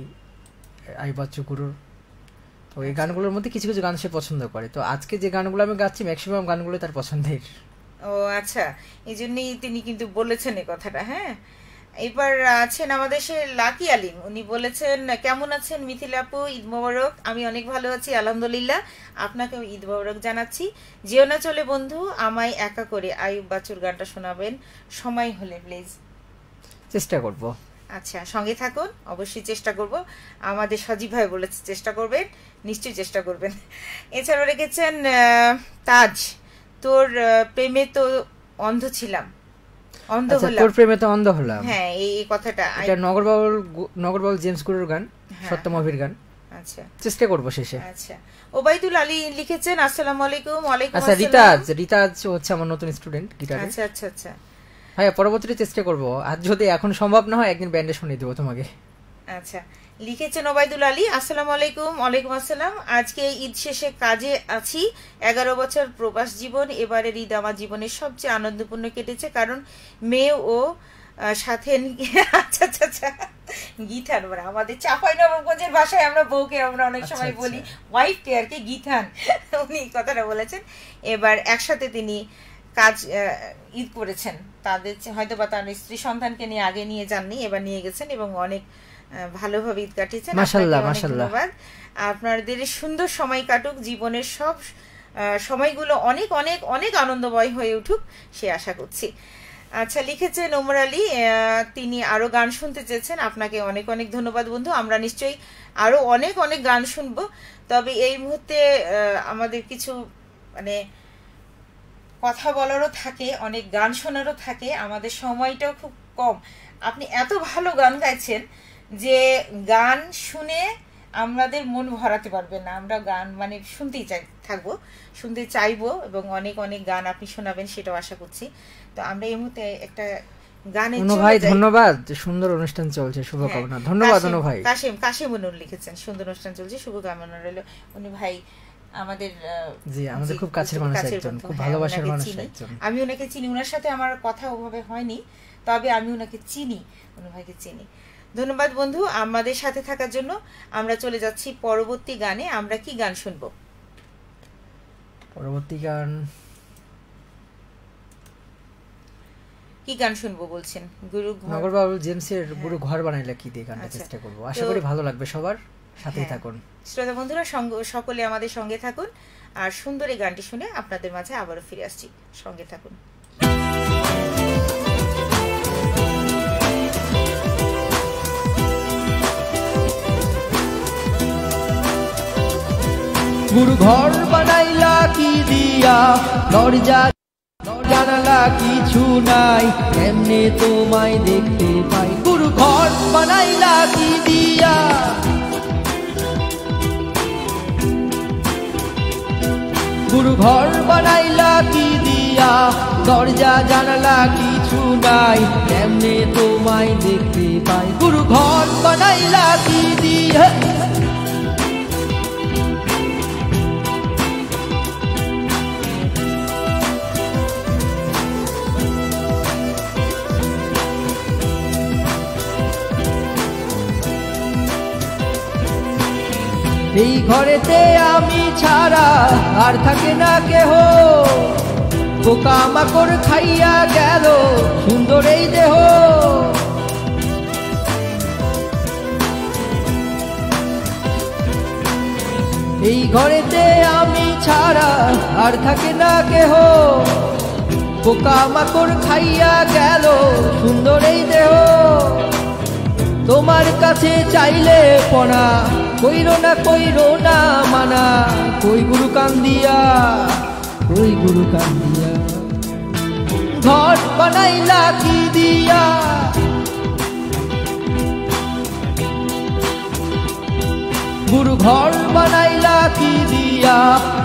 S2: আইবাচ্চু গুরুর, তো এই গানগুলোর মধ্যে কিছু কিছু গান সে পছন্দ করে। তো আজকে যে গানগুলো আমি গাচ্ছি ম্যাক্সিমাম গানগুলো তার পছন্দের।
S1: ও আচ্ছা, এই জন্যই তিনি কিন্তু বলেছেন এই কথাটা। হ্যাঁ, এবার আছেন আমাদের সে লাকি আলিম, উনি বলেছেন, কেমন আছেন মিথিলা আপু, ঈদ মোবারক। আমি অনেক ভালো আছি আলহামদুলিল্লাহ, আপনাকেও ঈদ মোবারক জানাচ্ছি। যেও না চলে বন্ধু আমায় একা করে, আয়ুব বাচ্চুর গানটা শোনাবেন সময় হলে প্লিজ।
S2: চেষ্টা করব।
S1: আচ্ছা, সঙ্গে থাকুন, অবশ্যই চেষ্টা করব। আমাদের সজীব ভাই বলেছে চেষ্টা করবেন, নিশ্চয়ই চেষ্টা করবেন। এছাড়াও রেখেছেন তাজ, তোর প্রেমে তো অন্ধ ছিলাম, অন্ধ হলাম।
S2: তোর প্রেমে তো অন্ধ হলাম,
S1: হ্যাঁ এই কথাটা
S2: এটা নগরবাউল জেমস গুরুর গান, সত্যমভির গান।
S1: আচ্ছা,
S2: চেষ্টা করব শেষে।
S1: আচ্ছা, ওবাইদুল আলী লিখেছেন, আসসালামু আলাইকুম। ওয়ালাইকুম
S2: আচ্ছা,
S1: আসসালাম।
S2: রিতাজ হচ্ছে আমার নতুন স্টুডেন্ট গিটারে।
S1: আচ্ছা আচ্ছা আচ্ছা।
S2: হ্যাঁ, পরবর্তীতে চেষ্টা করব, আর যদি এখন সম্ভব না হয় একদিন ব্যান্ডে শুনিয়ে দেবো তোমাকে।
S1: আচ্ছা, লিখেছেন ওবাইদুল আলী, আসসালামু আলাইকুম। ওয়ালাইকুম আসসালাম। আজকে ঈদ শেষে কাজে আছি, 11 বছর প্রবাস জীবন। এবারের ঈদ আমার জীবনের সবচেয়ে আনন্দপূর্ণ কেটেছে, কারণ মেয়ে ও সাথে আচ্ছা আচ্ছা আচ্ছা, গিথান, মানে আমাদের চাঁপাইনবাবগঞ্জের ভাষায় আমরা বউকে আমরা অনেক সময় বলি ওয়াইফকে আর কি, গিথান, উনি এই কথাটা বলেছেন। এবার একসাথে তিনি কাজ ঈদ করেছেন, তাদের হয়তো বা তার স্ত্রী সন্তানকে নিয়ে আগে নিয়ে যাননি, এবার নিয়ে গেছেন এবং অনেক ভালোভাবে ঈদ কাটিয়েছেন।
S2: মাশাআল্লাহ মাশাআল্লাহ।
S1: ধন্যবাদ, আপনাদের সুন্দর সময় কাটুক, জীবনের সব সময়গুলো অনেক অনেক অনেক আনন্দময় হয়ে উঠুক সে আশা করছি। আচ্ছা, লিখেছেন ওমর আলী, তিনি আরো গান শুনতে চেয়েছেন। আপনাকে অনেক অনেক ধন্যবাদ বন্ধু, আমরা নিশ্চয়ই আরো অনেক অনেক গান শুনবো। তবে এই মুহূর্তে আমাদের কিছু মানে কথা বলারও থাকে, অনেক গান শোনারও থাকে, আমাদের সময়টাও খুব কম। আপনি এত ভালো গান গাইছেন যে গান শুনে আমাদের মন ভরাতে পারবেন না, আমরা গান মানে শুনতেই থাকবো, শুনতে চাইবো, এবং অনেক অনেক গান আপনি শোনাবেন সেটাও আশা করছি। তো আমরা এই মুহূর্তে একটা গানে
S2: অনু ভাই ধন্যবাদ, সুন্দর অনুষ্ঠান চলছে, শুভকামনা। ধন্যবাদ অনু ভাই।
S1: কাশিম অনুর লিখেছেন, সুন্দর অনুষ্ঠান চলছে, শুভকামনা রইল। অনু ভাই আমাদের
S2: আমাদের খুব কাছের মানুষ একজন, খুব ভালোবাসার মানুষ একজন।
S1: আমি ওনাকে চিনি, ওনার সাথে আমার কথা ওভাবে হয়নি, তবে আমি ওনাকে চিনি, অনু ভাইকে চিনি। ধন্যবাদ বন্ধু আমাদের সাথে থাকার জন্য। আমরা চলে যাচ্ছি পরবর্তী গানে। আমরা কি গান শুনবো?
S2: পরবর্তী গান
S1: কি গান শুনবো বলছেন? গুরু
S2: নগরবাবুল জেমসের গুরু ঘর বানাইলা কি দিয়ে গানটা চেষ্টা করব, আশা করি ভালো লাগবে সবার, সাথেই থাকুন।
S1: শ্রোতা বন্ধুরা সকলে আমাদের সঙ্গে থাকুন, আর সুন্দর এই গানটি শুনে আপনাদের মাঝে আবারও ফিরে আসছি, সঙ্গে থাকুন।
S3: গুরু ঘর বানাইলা কি দিয়া, দরজা জানালা কিছু নাই, এমনি তোমায় দেখতে পাই। গুরু ঘর বানাইলা কি দিয়া, গুরু ঘর বানাইলা কি দিয়া, দরজা জানালা কিছু নাই, এমনি তোমায় দেখতে পাই। গুরু ঘর বানাইলা কি দিয়া, এই ঘরেতে আমি ছাড়া আর থাকে না কেহ, পোকামাকড় খাইয়া গেল সুন্দর এই দেহ। এই ঘরেতে আমি ছাড়া আর থাকে না কেহ, পোকামাকড় খাইয়া গেল সুন্দর এই দেহ। তোমার কাছে চাইলে পনা কইরো না মানা, কই গুরু কান্দিয়া, কই গুরু কান্দিয়া। ঘর বানাইলা কি দিয়া, গুরু ঘর বানাইলা কি দিয়া,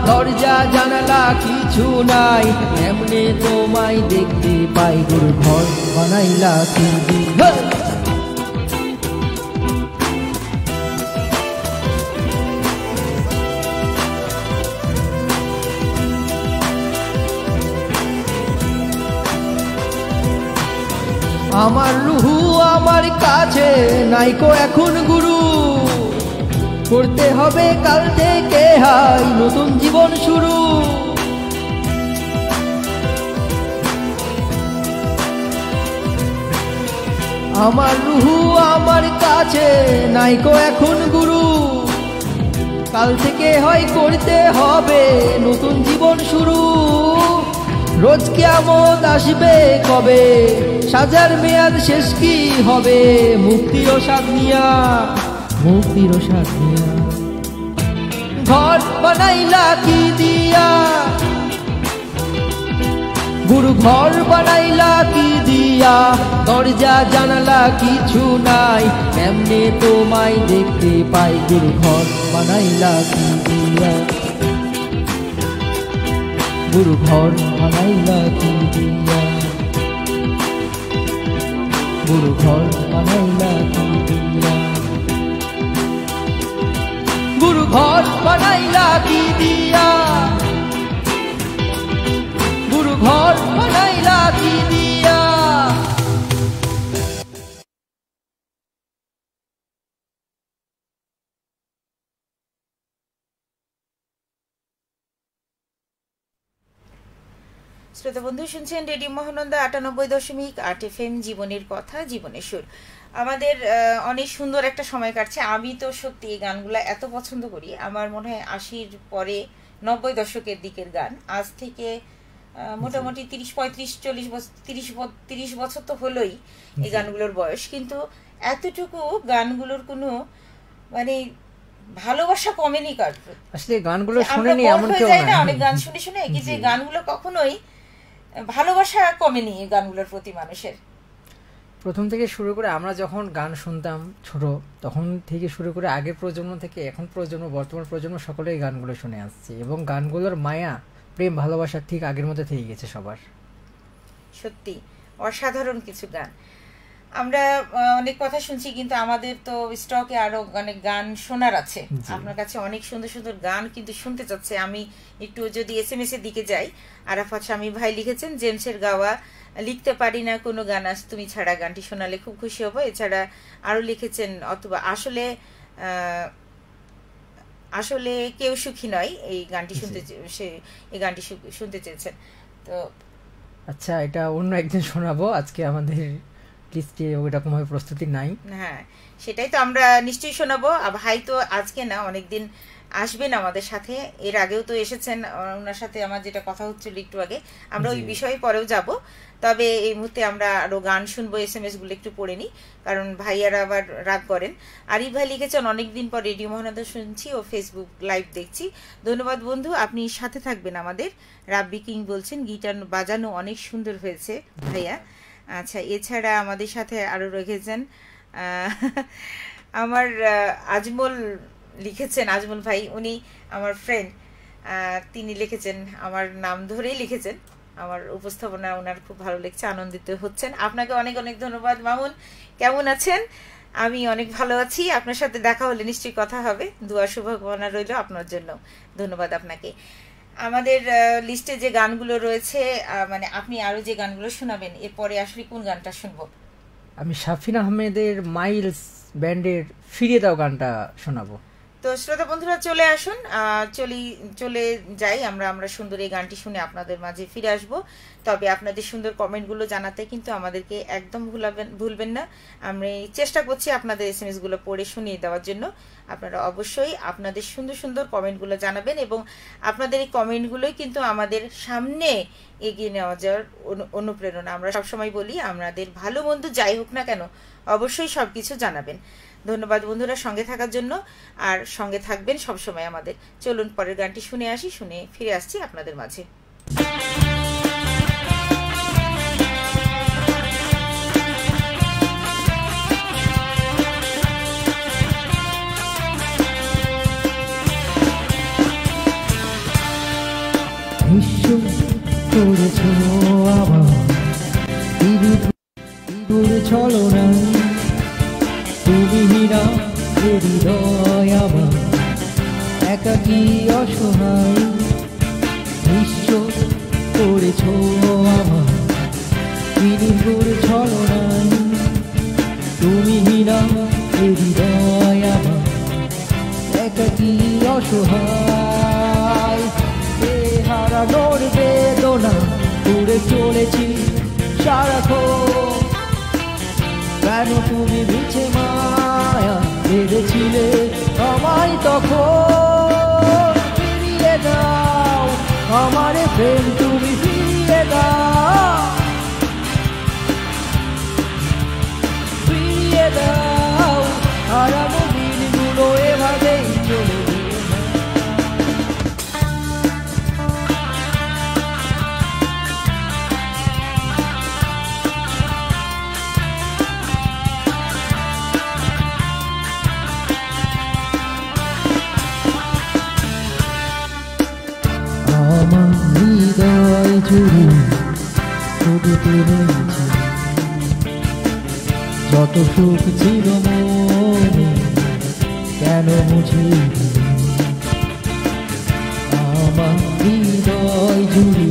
S3: দরজা জানালা কিছু নাই, এমনি তোমায় দেখতে পাই। গুরু ঘর বানাইলা কি দিয়া। আমার রুহু আমার কাছে নাইকো এখন গুরু, করতে হবে কাল থেকে হাই নতুন জীবন শুরু। আমার রুহু আমার কাছে নাইকো এখন গুরু, কাল থেকে হয় করতে হবে নতুন জীবন শুরু। রোজ কিয়ামত আসবে কবে, সাজার মেয়াদ শেষ কি হবে, মুক্তির স্বাদ নিয়া, মুক্তির স্বাদ নিয়া। ঘর বানাইলা কি দিয়া, গুরু ঘর বানাইলা কি দিয়া, দরজা জানালা কিছু নাই, এমনি তোমায় দেখতে পাই। গুরু ঘর বানাইলা কি দিয়া, গুরু ঘর বানাইলা কি দিয়া, গুরু ঘর বানাইলা কি দিয়া, গুরু ঘর বানাইলা কি দিয়া, গুরু ঘর বানাইলা কি দিয়া।
S1: শ্রোতা বন্ধু, শুনছেন রেডিও মহানন্দা ৯৮.৮ FM, জীবনের কথা জীবনের সুর। আমাদের অনেক সুন্দর একটা সময় কাটছে। আমি তো সত্যি এই গানগুলা এত পছন্দ করি, আমার মনে হয় ৮০-র পরে ৯০ দশকের দিকের গান। আজ থেকে মোটামুটি ৩০ বছর তো হলোই এই গানগুলোর বয়স, কিন্তু এতটুকু গানগুলোর কোনো মানে ভালোবাসা কমেনি কার।
S2: আসলে গানগুলো শুনেনি এমন কেউ না,
S1: অনেক গান শুনে শুনে কি যে গানগুলো কখনোই ভালোবাসা কমেনি এই গানগুলোর প্রতি মানুষের।
S2: প্রথম থেকে শুরু করে আমরা যখন গান শুনতাম ছোট, তখন থেকে শুরু করে আগের প্রজন্ম থেকে এখন প্রজন্ম, বর্তমান প্রজন্ম সকলেই গানগুলো শুনে আসছে, এবং গানগুলোর মায়া প্রেম ভালোবাসা ঠিক আগের মতো থেকে গেছে সবার।
S1: সত্যি অসাধারণ কিছু গান। আমরা অনেক কথা শুনছি, কিন্তু আমাদের তো স্টকে আরো অনেক গান শোনার আছে। আপনার কাছে অনেক সুন্দর সুন্দর গান কিন্তু শুনতে চাচ্ছে। আমি একটু যদি SMS এর দিকে যাই, আরাফাত শামী ভাই লিখেছেন, জেমসের গাওয়া লিখতে পারি না কোনো গান, আজ তুমি ছাড়া গানটি শোনালে খুব খুশি হব। এছাড়া আরো লিখেছেন, অথবা আসলে কেউ সুখী নয়, এই গানটি শুনতে, এই গানটি শুনতে চেয়েছেন। তো
S2: আচ্ছা, এটা অন্য একদিন শোনাবো, আজকে আমাদের লিস্টে ওইরকম ভাবে প্রস্তুতি নাই।
S1: হ্যাঁ, সেটাই তো আমরা নিশ্চয়ই শোনাবো। ভাই তো আজকে না, অনেকদিন আসবেন আমাদের সাথে, এর আগেও তো এসেছেন, ওনার সাথে আমার যেটা কথা হচ্ছিল একটু আগে, আমরা ওই বিষয়ে পরেও যাব। তবে এই মুহূর্তে আমরা আরো গান শুনবো। SMS গুলো একটু পড়ে নি, কারণ ভাইয়ারা আবার রাগ করেন। আরিফ ভাই লিখেছেন, অনেকদিন পর রেডিও মহানন্দা শুনছি ও ফেসবুক লাইভ দেখছি, ধন্যবাদ বন্ধু, আপনি সাথে থাকবেন আমাদের। রাব্বি কিং বলছেন, গিটার বাজানো অনেক সুন্দর হয়েছে ভাইয়া। আচ্ছা, এছাড়া আমাদের সাথে আরো রেখেছেন আমার আজমল লিখেছেন, আজমল ভাই, উনি আমার ফ্রেন্ড, তিনি লিখেছেন, আমার নাম ধরেই লিখেছেন, আমার উপস্থাপনা ওনার খুব ভালো লেগেছে, আনন্দিত হচ্ছেন। আপনাকে অনেক অনেক ধন্যবাদ। মামুন, কেমন আছেন? আমি অনেক ভালো আছি, আপনার সাথে দেখা হলে নিশ্চয়ই কথা হবে। দোয়া শুভকামনা রইল আপনার জন্য, ধন্যবাদ আপনাকে। আমাদের লিস্টে যে গানগুলো রয়েছে, মানে আপনি আরো যে গানগুলো শোনাবেন, এরপরে আসলে কোন গানটা শুনবো?
S2: আমি শাফিন আহমেদের মাইলস ব্যান্ডের ফিরিয়ে দাও গানটা শোনাবো।
S1: তো শ্রোতা বন্ধুরা চলে আসুন, চলে যাই আমরা সুন্দর এই গানটি শুনে আপনাদের মাঝে ফিরে আসব। তবে আপনাদের সুন্দর কমেন্টগুলো জানাতে কিন্তু আমাদেরকে একদম ভুলবেন না। আমি চেষ্টা করছি আপনাদের এসএমএসগুলো পড়ে শুনিয়ে দেওয়ার জন্য। আপনারা অবশ্যই আপনাদের সুন্দর সুন্দর কমেন্টগুলো জানাবেন এবং আপনাদের এই কমেন্টগুলোই কিন্তু আমাদের সামনে এগিয়ে নেওয়া যাওয়ার অনুপ্রেরণা। আমরা সবসময় বলি আমাদের ভালো মন্দ যাই হোক না কেন অবশ্যই সব কিছু জানাবেন। ধন্যবাদ বন্ধুরা সঙ্গে থাকার জন্য, আর সঙ্গে থাকবেন সবসময় আমাদের। চলুন পরের গানটি শুনে আসি, শুনে ফিরে আসছি আপনাদের মাঝে।
S3: ছলনা তুমি হীরা হৃদয় আমার একাকী অসহায় নিঃস্ব করেছ আমার বিনিপুর ছলনায় তুমি হীরা হৃদয় আমার একাকী অসহায় হারানোর বেদনা উড়ে চলেছি সারাক্ষণ কেন তুমি মিছে মায়া বেঁধেছিলে আমায় তখন ফিরিয়ে দাও আমার প্রেম তুমি ফিরিয়ে দাও ফিরিয়ে দাও হারানো দিনগুলো এভাবেই চলে যত সুখ ছিল মনে কেন মুছে আমার হৃদয় জুড়ে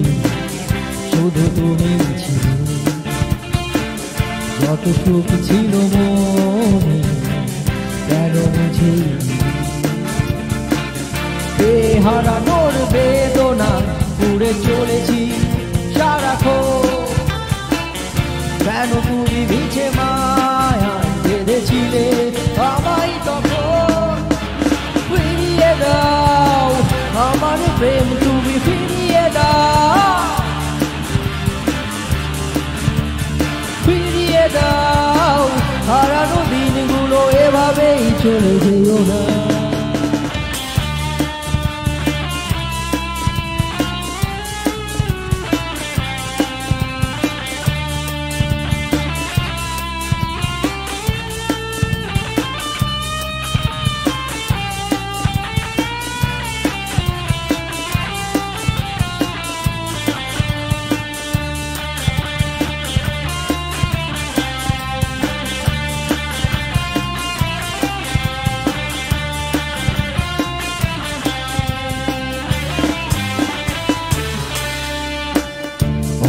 S3: শুধু তুমি ছিলে যত সুখ ছিল মনে কেন মুছে হারানোর বেদনা উড়ে চলেছি সারাক্ষণ কেন তুমি মিছে মায়া বেঁধেছিলে আমায় তখন ফিরিয়ে দাও আমার প্রেম তুমি ফিরিয়ে দাও ফিরিয়ে দাও হারানো দিনগুলো এভাবেই চলে যেও না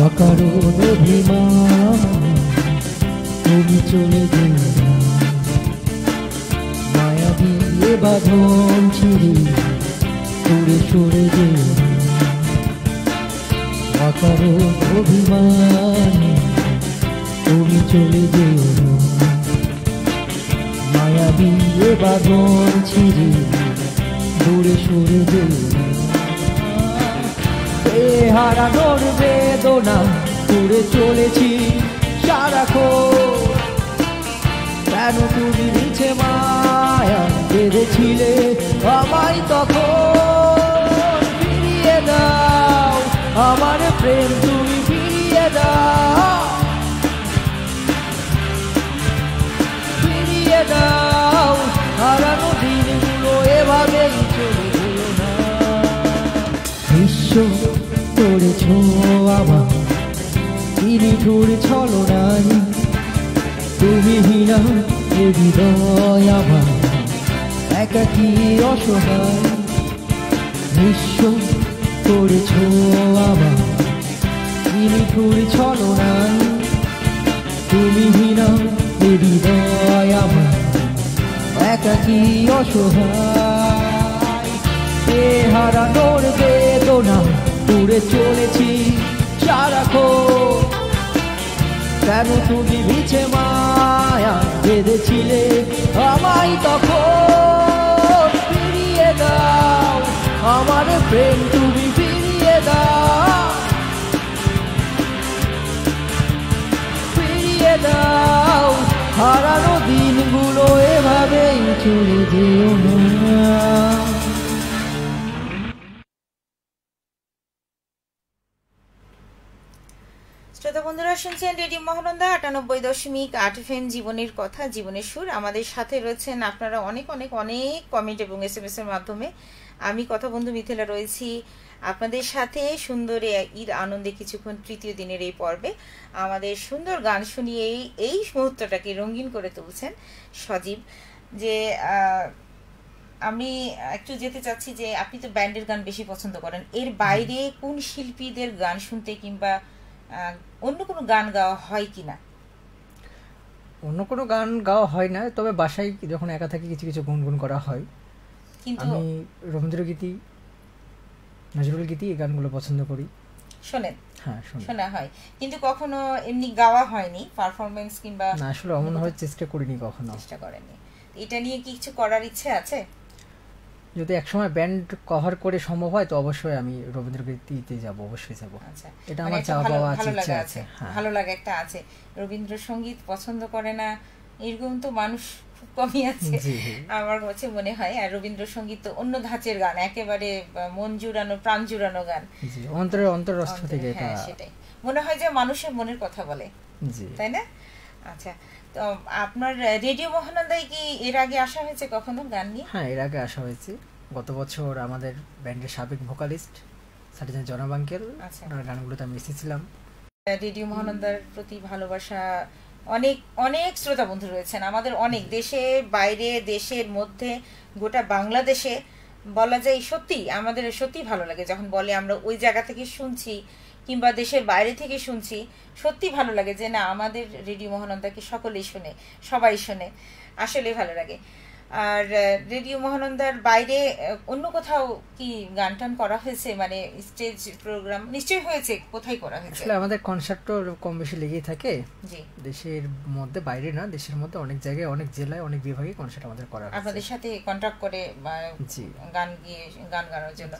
S3: অকারণ অভিমান তুমি চলে গেলে মায়া দিয়ে বাঁধন ছিঁড়ে দূরে সরে গেলে অকারণ অভিমান তুমি চলে গেলে মায়া দিয়ে বাঁধন ছিঁড়ে দূরে সরে গেলে হারানোর বেদনা উড়ে চলেছি সারাক্ষণ কেন তুমি মিছে মায়া বেঁধেছিলে আমায় তখন ফিরিয়ে দাও আমার প্রেম তুমি ফিরিয়ে দাও ফিরিয়ে দাও হারানো দিনগুলো এভাবেই চলে যেও না বিশ্ব করেছ আমার নিঠুর ছলনায় তুমি হীরা হৃদয় আমার একাকী অসহায় নিঃস্ব করেছ আমার নিঠুর ছলনায় তুমি হীরা হৃদয় আমার একাকী অসহায়, এ হারানোর বেদনা উড়ে চলেছি সারাক্ষণ। কেন তুমি মিছে মায়া বেঁধেছিলে আমায় তখন? ফিরিয়ে দাও আমার প্রেম, তুমি ফিরিয়ে দাও, ফিরিয়ে দাও হারানো দিনগুলো, এভাবেই চলে যেও না।
S1: শ্রোতা বন্ধুরা, শুনছেন রেডিও মহানন্দা ৯৮.৮ FM, জীবনের কথা, জীবনের সুর। আমাদের সাথে রয়েছেন আপনারা অনেক অনেক অনেক কমেন্ট এবং SMS এর মাধ্যমে। আমি কথা বন্ধু মিথিলা রয়েছি আপনাদের সাথে সুন্দর ঈদ আনন্দে কিছুক্ষণ তৃতীয় দিনের এই পর্বে। আমাদের সুন্দর গান শুনিয়ে এই মুহূর্তটাকে রঙিন করে তুলছেন সজীব। যে আমি একটু যেতে চাচ্ছি যে আপনি তো ব্যান্ডের গান বেশি পছন্দ করেন, এর বাইরে কোন শিল্পীদের গান শুনতে কিংবা অন্য কোনো গান গাওয়া হয় কিনা?
S2: অন্য কোনো গান গাওয়া হয় না, তবে বাসায় যখন একা থাকি কিছু কিছু গুনগুন করা হয়। কিন্তু আমি রবীন্দ্রগীতি, নজরুল গীতি এই গানগুলো পছন্দ করি।
S1: শোনেন?
S2: হ্যাঁ,
S1: শোনা হয়, কিন্তু কখনো এমনি গাওয়া হয়নি, পারফরমেন্স কিংবা?
S2: না, আসলে অমন হয় চেষ্টা করিনি কখনো।
S1: চেষ্টা করেনি। এটা নিয়ে কি কিছু করার ইচ্ছে আছে?
S2: যদি একসময় ব্যান্ড কভার করে সম্ভব হয় তো অবশ্যই আমি রবীন্দ্রগীতিতে যাব, অবশ্যই যাব।
S1: আচ্ছা,
S2: এটা আমার চাওয়া পাওয়া আছে, ইচ্ছা আছে।
S1: ভালো লাগা একটা আছে। রবীন্দ্রসঙ্গীত পছন্দ করে না এরকম তো মানুষ খুব কমই আছে আমার কাছে মনে হয়। আর রবীন্দ্রসঙ্গীত তো অন্য ধাঁচের গান, একেবারে মন জুড়ানো, প্রাণ জুড়ানো গান,
S2: অন্তরস্থ থেকে। এটা
S1: সেটাই মনে হয় যে মানুষের মনের কথা বলে, তাই না? আচ্ছা, তো আপনার রেডিও মহানন্দায় কি এর আগে আসা হয়েছে কখনো গান নিয়ে?
S2: হ্যাঁ, এর আগে আসা হয়েছে। গত বছর আমাদের ব্যান্ডের সাবেক ভোকালিস্ট সার্জেন্ট জনাব আঙ্কেল, ওনার গানগুলোতে আমি এসেছিলাম।
S1: রেডিও মহানন্দার প্রতি ভালোবাসা অনেক অনেক শ্রোতা বন্ধু রয়েছেন আমাদের, অনেক দেশে বাইরে, দেশের মধ্যে, গোটা বাংলাদেশে। বলা যায় সত্যি আমাদের সত্যি ভালো লাগে যখন বলে আমরা ওই জায়গা থেকে শুনছি কিংবা দেশের বাইরে থেকে শুনছি। সত্যি ভালো লাগে যে না, আমাদের রেডিও মহানন্দাকে সকলেই শোনে, সবাই শোনে, আসলে ভালো লাগে। আর রেডিও মহানন্দার বাইরে অন্য কোথাও কি গান টান করা হয়েছে? মানে স্টেজ প্রোগ্রাম নিশ্চয়ই হয়েছে, কোথায় করা হয়েছে?
S2: আসলে আমাদের কনসার্ট তো কম বেশি লেগেই থাকে।
S1: জি,
S2: দেশের মধ্যে বাইরে না, দেশের মধ্যে অনেক জায়গায়, অনেক জেলায়, অনেক বিভাগে কনসার্ট আমাদের করা হয়েছে।
S1: আপনাদের সাথে কন্ট্রাক্ট করে গান গাওয়ার জন্য,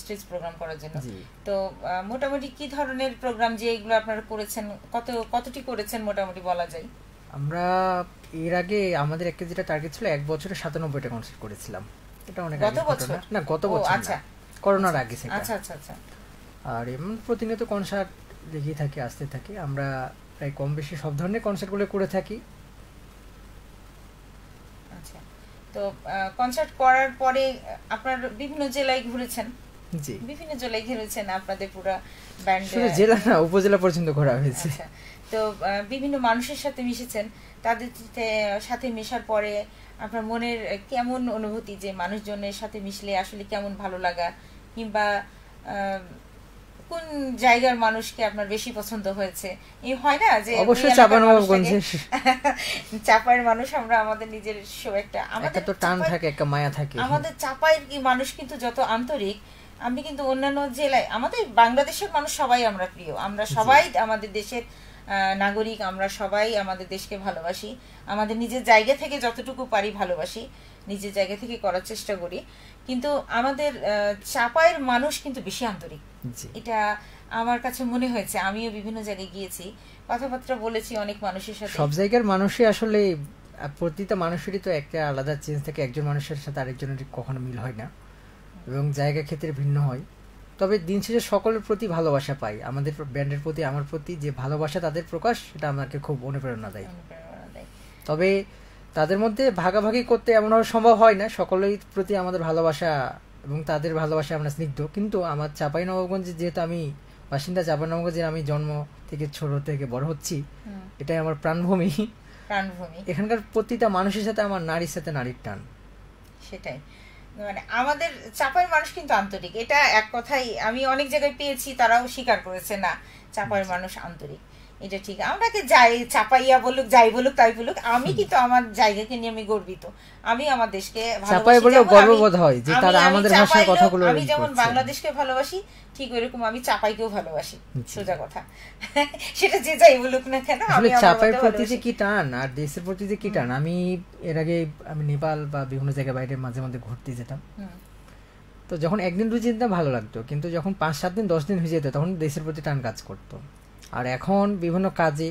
S1: স্টেজ প্রোগ্রাম করার জন্য। তো মোটামুটি কি ধরনের প্রোগ্রাম যে এগুলো আপনারা করেছেন, কতটি করেছেন মোটামুটি বলা যায়?
S2: আমরা এর আগে আমাদের একটা যেটা টার্গেট ছিল, এক বছরে 97টা কনসার্ট করেছিলাম। এটা অনেক
S1: গত বছর
S2: না, গত বছর
S1: আচ্ছা,
S2: করোনার আগে সেটা।
S1: আচ্ছা আচ্ছা আচ্ছা।
S2: আর এমন প্রতিনিয়ত কনসার্ট লেগেই থাকে, আসতে থাকে। আমরা প্রায় কম বেশি সব ধরনের কনসার্টগুলো করে থাকি।
S1: আচ্ছা, তো কনসার্ট করার পরে আপনারা বিভিন্ন জেলায় ঘুরেছেন?
S2: জি,
S1: বিভিন্ন জেলায় ঘুরেছেন আপনাদের পুরো ব্যান্ড?
S2: শুধু জেলা না, উপজেলা পর্যন্ত ঘোরা হয়েছে।
S1: তো বিভিন্ন মানুষের সাথে মিশেছেন, তাদের সাথে মেশার পরে আপনার মনের কেমন অনুভূতি, যে মানুষজনের সাথে মিশলে আসলে কেমন ভালো লাগা, কিংবা কোন জায়গার মানুষকে আপনার বেশি পছন্দ হয়েছে? এই হয় না যে
S2: অবশ্যই চাঁপাইনবাবগঞ্জের
S1: চাঁপাইয়ের মানুষ আমরা আমাদের নিজের একটা আমাদের
S2: তো টান থাকে, একটা মায়া থাকে।
S1: আমাদের চাঁপাইয়ের কি মানুষ কিন্তু যত আন্তরিক, আমি কিন্তু অন্যান্য জেলায়, আমাদের বাংলাদেশের মানুষ সবাই আমরা প্রিয়, আমরা সবাই আমাদের দেশের নাগরিক, আমরা সবাই আমাদের দেশকে ভালোবাসি, আমাদের নিজের জায়গা থেকে যতটুকু পারি ভালোবাসি, নিজের জায়গা থেকে করার চেষ্টা করি। কিন্তু আমাদের চাঁপাইয়ের মানুষ কিন্তু বেশি আন্তরিক, এটা আমার কাছে মনে হয়েছে। আমিও বিভিন্ন জায়গায় গিয়েছি, কথাবার্তা বলেছি অনেক মানুষের সাথে।
S2: সব জায়গার মানুষই আসলে, প্রতিটা মানুষেরই তো একটা আলাদা চেঞ্জ থাকে, একজন মানুষের সাথে আরেকজনের কখনো মিল হয় না এবং জায়গা ক্ষেত্রে ভিন্ন হয়। তবে দিন শেষে সকলের প্রতি ভালোবাসা পাই, আমাদের ব্যান্ডের প্রতি, আমার প্রতি যে ভালোবাসা তাদের প্রকাশ, সেটা আমাকে খুব অনুপ্রেরণা দেয়। তবে তাদের মধ্যে ভাগাভাগি করতে এমনভাবে সম্ভব হয় না, সকলের প্রতি আমাদের ভালোবাসা এবং তাদের ভালোবাসা আমরা স্নিগ্ধ। কিন্তু আমার চাঁপাইনবাবগঞ্জে যেহেতু আমি বাসিন্দা, চাঁপাইনবাবগঞ্জে আমি জন্ম থেকে ছোট থেকে বড় হচ্ছি, এটাই আমার প্রাণভূমি। এখানকার প্রতিটা মানুষের সাথে আমার নারীর সাথে নারীর টান,
S1: সেটাই। মানে আমাদের চাঁপাইয়ের মানুষ কিন্তু আন্তরিক, এটা এক কথাই আমি অনেক জায়গায় পেয়েছি, তারাও স্বীকার করেছে না চাঁপাইয়ের মানুষ আন্তরিক। এটা ঠিক। আমাকে যাই চাপাইয়া বলুক, যাই বলুক তাই বলুক, আমি কিন্তু আমার জায়গাকে নিয়ে আমি গর্বিত। আমি আমার দেশকে
S2: চাপাই বলে গর্ববোধ হয় যে তারা আমাদের ভাষার কথাগুলো।
S1: আমি যেমন বাংলাদেশকে ভালোবাসি ঠিক ওইরকম আমি চাপাইকেও ভালোবাসি, সোজা কথা। সেটা যে যাই বলুক না কেন,
S2: আমি চাপাইয়ের প্রতি যে কি টান আর দেশের প্রতি যে কি টান। আমি এর আগে আমি নেপাল বা বিভিন্ন জায়গায় বাইরে মাঝে মাঝে ঘুরতে যেতাম, তো যখন একদিন দুই দিন ভালো লাগতো, কিন্তু যখন 5-7 দিন 10 দিন হয়ে যেত তখন দেশের প্রতি টান কাজ করতো। আর এখন বিভিন্ন কাজে,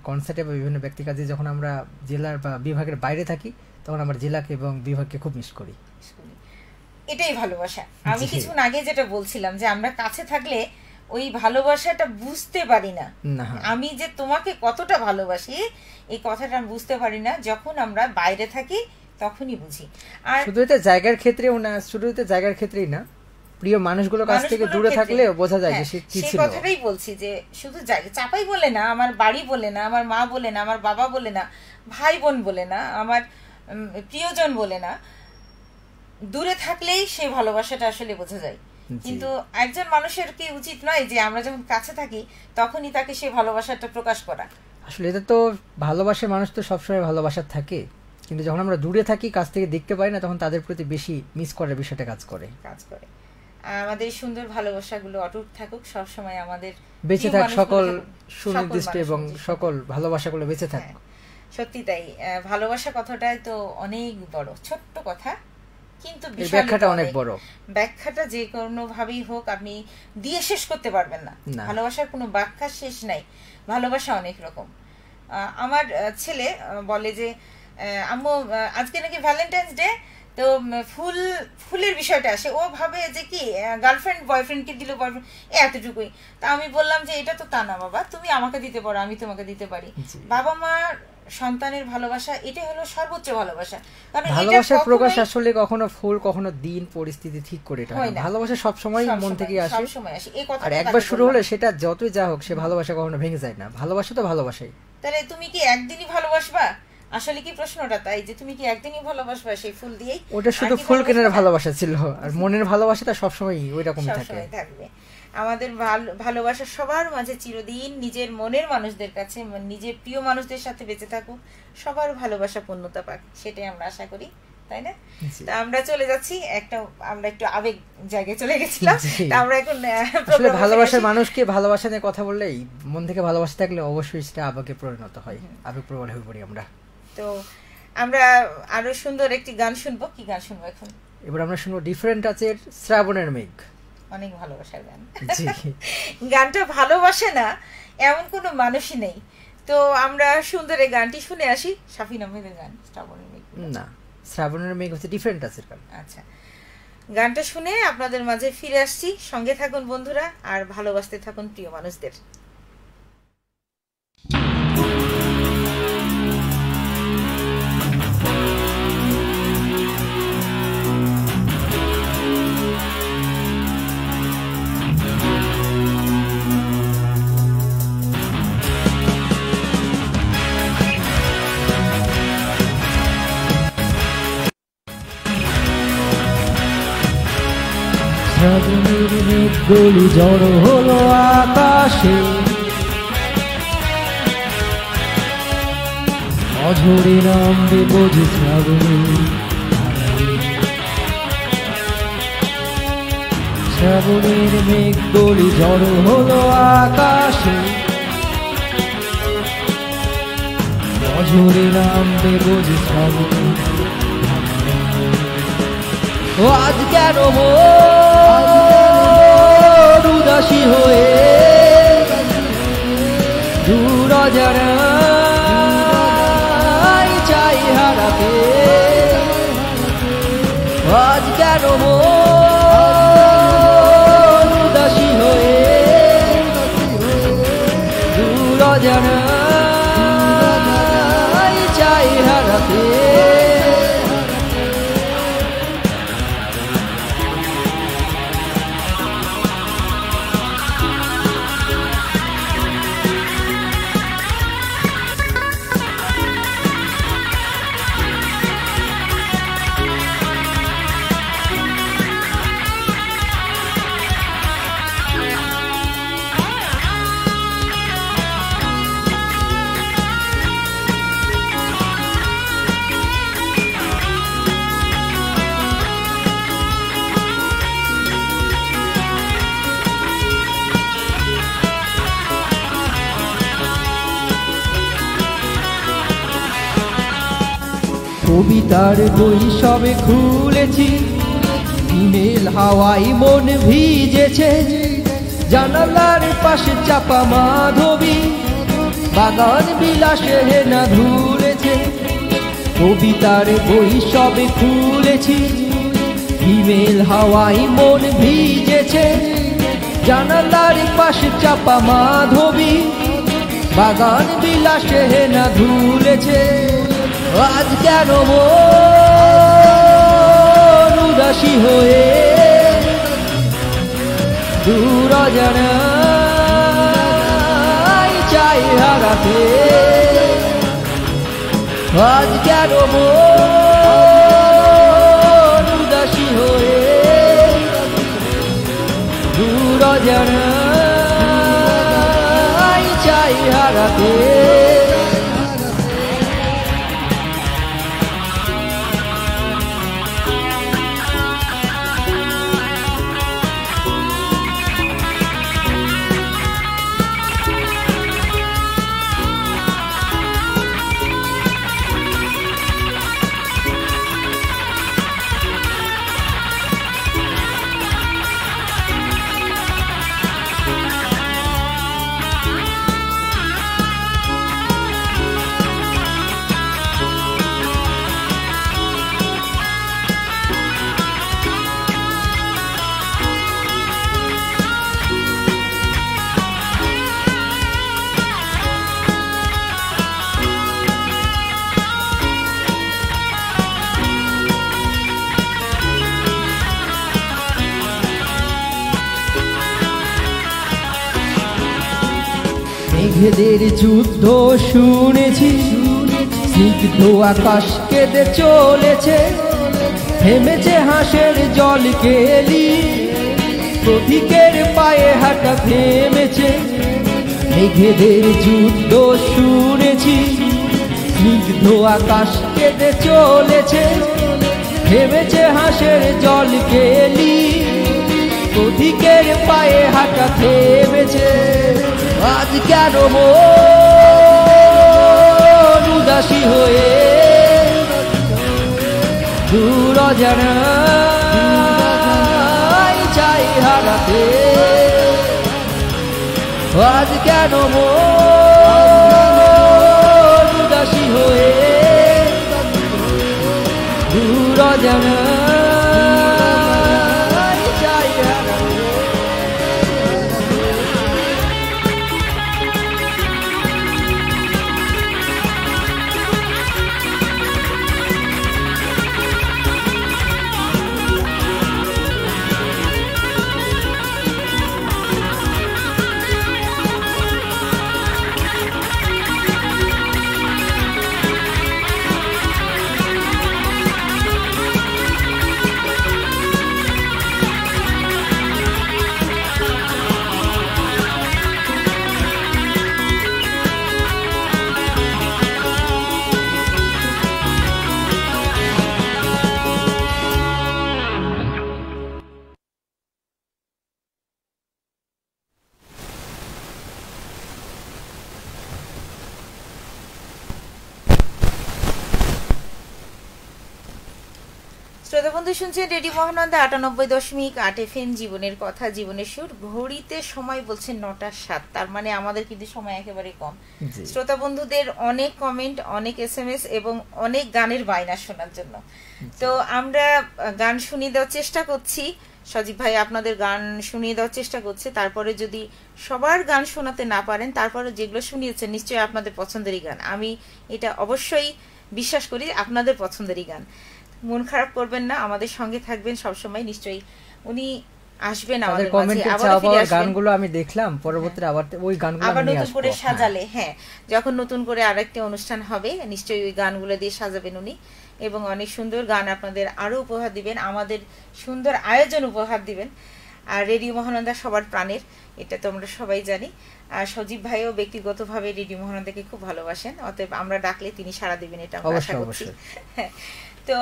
S2: কনসার্টে বা বিভিন্ন ব্যক্তি কাজে যখন আমরা জেলার বা বিভাগের বাইরে থাকি, তখন আমরা জেলাকে এবং বিভাগকে খুব মিস করি।
S1: এটাই ভালোবাসা। আমি কিছুক্ষণ আগে যেটা বলছিলাম যে আমরা কাছে থাকলে ওই ভালোবাসাটা বুঝতে পারি না। আমি যে তোমাকে কতটা ভালোবাসি এই কথাটা আমি বুঝতে পারি না, যখন আমরা বাইরে থাকি তখনই বুঝি। আর
S2: শুধু এটা জায়গার ক্ষেত্রেও না, শুধু এটা জায়গার ক্ষেত্রেই না, প্রিয় মানুষগুলোর কাছ থেকে দূরে থাকলে বোঝা যায় যে সে কি ছিল।
S1: সেই কথাটাই বলছি যে শুধু চাপাই বলে না, আমার বাড়ি বলে না, আমার মা বলে না, আমার বাবা বলে না, ভাই বোন বলে না, আমার প্রিয়জন বলে না, দূরে থাকলেই সেই ভালোবাসাটা আসলে বোঝা যায়। কিন্তু একজন মানুষের কি উচিত নয় যে আমরা যখন কাছে থাকি তখনই তাকে সেই ভালোবাসাটা প্রকাশ করা?
S2: আসলে এটা তো ভালোবাসার মানুষ তো সবসময় ভালোবাসা থাকে, কিন্তু যখন আমরা দূরে থাকি, কাছ থেকে দেখতে পাই না, তখন তাদের প্রতি বেশি মিস করার বিষয়টা কাজ করে।
S1: আমাদের সুন্দর ভালোবাসাগুলো অটুট থাকুক, সবসময় আমাদের
S2: বেঁচে থাক সকল সুনির্দিষ্ট এবং সকল ভালোবাসাগুলো বেঁচে থাক।
S1: সত্যি তাই। ভালোবাসা কথাটাই তো অনেক বড়, ছোট্ট কথা, কিন্তু
S2: ব্যাখ্যাটা অনেক বড়।
S1: ব্যাখ্যাটা যে কোনো ভাবেই হোক আপনি দিয়ে শেষ করতে পারবেন না। ভালোবাসার কোনো ব্যাখ্যা শেষ নাই। ভালোবাসা অনেক রকম। আমার ছেলে বলে যে আম্মু আজকে নাকি ভ্যালেন্টাইন্স ডে, তো ফুলের বিষয়টা আসে, ও ভাবে যে কি গার্লফ্রেন্ড বয়ফ্রেন্ডকে দিল, বয়ফ্রেন্ড এতটুকুই। তা আমি বললাম যে এটা তো তা না বাবা, তুমি আমাকে দিতে পারো, আমি তোমাকে দিতে পারি। বাবা মা সন্তানের ভালোবাসা এটাই হলো সর্বোচ্চ ভালোবাসা। কারণ
S2: ভালোবাসার প্রকাশ আসলে কখনো ফুল, কখনো দিন, পরিস্থিতি ঠিক করে এটা হয় না। ভালোবাসা সব সময় মন থেকে আসে, আর একবার শুরু হলে সেটা যতই যা হোক, সে ভালোবাসা কখনো ভেঙে যায় না। ভালোবাসা তো ভালোবাসাই।
S1: তাহলে তুমি কি একদিনই ভালোবাসবা? আসলে কি প্রশ্নটা তাই যে তুমি কি একদিনই ভালোবাসবা সেই ফুল দিয়েই?
S2: ওটা শুধু ফুল কেনার ভালোবাসা ছিল, আর মনের ভালোবাসাটা সবসময় ওই রকমই
S1: থাকবে। আমাদের ভালোবাসা সবার মাঝে চিরদিন নিজের মনের মানুষদের কাছে, নিজের প্রিয় মানুষদের সাথে বেঁচে থাকুক, সবার ভালোবাসা পূর্ণতা পাক, সেটাই আমরা আশা করি, তাই না? তা আমরা চলে যাচ্ছি আমরা একটু আবেগ জায়গায় চলে গেছিলাম। আমরা এখন
S2: ভালোবাসার মানুষকে ভালোবাসা নিয়ে কথা বললেই মন থেকে ভালোবাসা থাকলে অবশ্যই সেটা আবেগে পরিণত হয়, আবেগপ্রবণ হয়ে পড়ি আমরা।
S1: তো আমরা আরো সুন্দর একটি গান শুনবো। কি গান শুনবো এখন?
S2: এবার আমরা শুনবো ডিফারেন্ট টাচের শ্রাবণের মেঘ।
S1: অনেক ভালোবাসার গান। গানটা ভালোবাসে না এমন কোনো মানুষই নেই। তো আমরা সুন্দর এই গানটি শুনে আসি। শাফিন আহমেদের গান শ্রাবণের মেঘ
S2: না, শ্রাবণের মেঘ হচ্ছে ডিফারেন্ট টাচের গান।
S1: আচ্ছা, গানটা শুনে আপনাদের মাঝে ফিরে আসছি। সঙ্গে থাকুন বন্ধুরা, আর ভালোবাসতে থাকুন প্রিয় মানুষদের।
S3: শ্রাবণের মেঘগুলি জড়ো হলো আকাশে, অঝরে নামবে বোঝে শ্রাবণী। শ্রাবণের মেঘগুলি জড়ো হলো আকাশে, অঝরে নামবে বোঝে শ্রাবণী। ও আজ কেন উদাসী হয়ে দূর অজানায় চাই হারাতে, আজ কেন উদাসী হয়ে দূর অজানায় চাই হারাতে। কবিতার বই সবে খুলেছি, হিমেল হাওয়ায় মন ভিজেছে, জানালার পাশে চাপা মাধবী, বাগান বিলাসে না ধুলেছে। কবিতার বই সবে খুলেছি, হিমেল হাওয়ায় মন ভিজেছে, জানালার পাশে চাপা মাধবী, বাগান বিলাসে না ধুলেছে। আজ কেন মন উদাসী হয়ে দূর অজানায় চাই হারাতে, আজ কেন মন উদাসী হয়ে দূর অজানায় চাই হারাতে। মেঘেদের যুদ্ধ শুনেছি, স্নিগ্ধ আকাশ কেঁদে চলেছে, থেমেছে হাঁসের জল কেলি, পথিকের পায়ে হাঁটা থেমেছে। মেঘেদের যুদ্ধ শুনেছি, স্নিগ্ধ আকাশ কেঁদে চলেছে, থেমেছে হাঁসের জল কেলি, পথিকের পায়ে হাঁটা থেমেছে। আজ কেন মন উদাসী হয়ে দূর অজানায় চাই হারাতে, আজ কেন মন উদাসী হয়ে দূর অজানায় চাই হারাতে।
S1: শ্রোতা বন্ধু শুনছেন রেডিও মহানন্দা ৯৮.৮ FM, জীবনের কথা জীবনের সুর। ঘড়িতে সময় বলছেন ৯টা ৭, তার মানে আমাদের কিন্তু সময় একেবারে কম। শ্রোতা বন্ধুদের অনেক কমেন্ট, অনেক SMS এবং অনেক গানের বায়না শোনার জন্য। তো আমরা গান শুনিয়ে দেওয়ার চেষ্টা করছি, সজীব ভাই আপনাদের গান শুনিয়ে দেওয়ার চেষ্টা করছে। তারপরে যদি সবার গান শোনাতে না পারেন, তারপরে যেগুলো শুনিয়েছেন নিশ্চয়ই আপনাদের পছন্দেরই গান। আমি এটা অবশ্যই বিশ্বাস করি আপনাদের পছন্দেরই গান। মন খারাপ করবেন না, আমাদের সঙ্গে থাকবেন সবসময়। নিশ্চয়ই উনি আসবেন আমাদের মাঝে, আবার ফিরে আসবেন।
S2: গানগুলো আমি দেখলাম, পরবর্তীতে আবার ওই গানগুলো
S1: আবার নতুন করে সাজালে, হ্যাঁ, যখন নতুন করে আরেকটা অনুষ্ঠান হবে নিশ্চয়ই ওই গানগুলো দিয়ে সাজাবেন উনি, এবং অনেক সুন্দর গান আপনাদের আরো উপহার দিবেন, আমাদের সুন্দর আয়োজন উপহার দিবেন। আর রেডিও মহানন্দা সবার প্রাণের, এটা তো আমরা সবাই জানি। আর সজীব ভাইও ব্যক্তিগতভাবে রেডিও মহানন্দাকে খুব ভালোবাসেন, অতএব আমরা ডাকলে তিনি সাড়া দিবেন, এটা আমরা আশা করছি। তো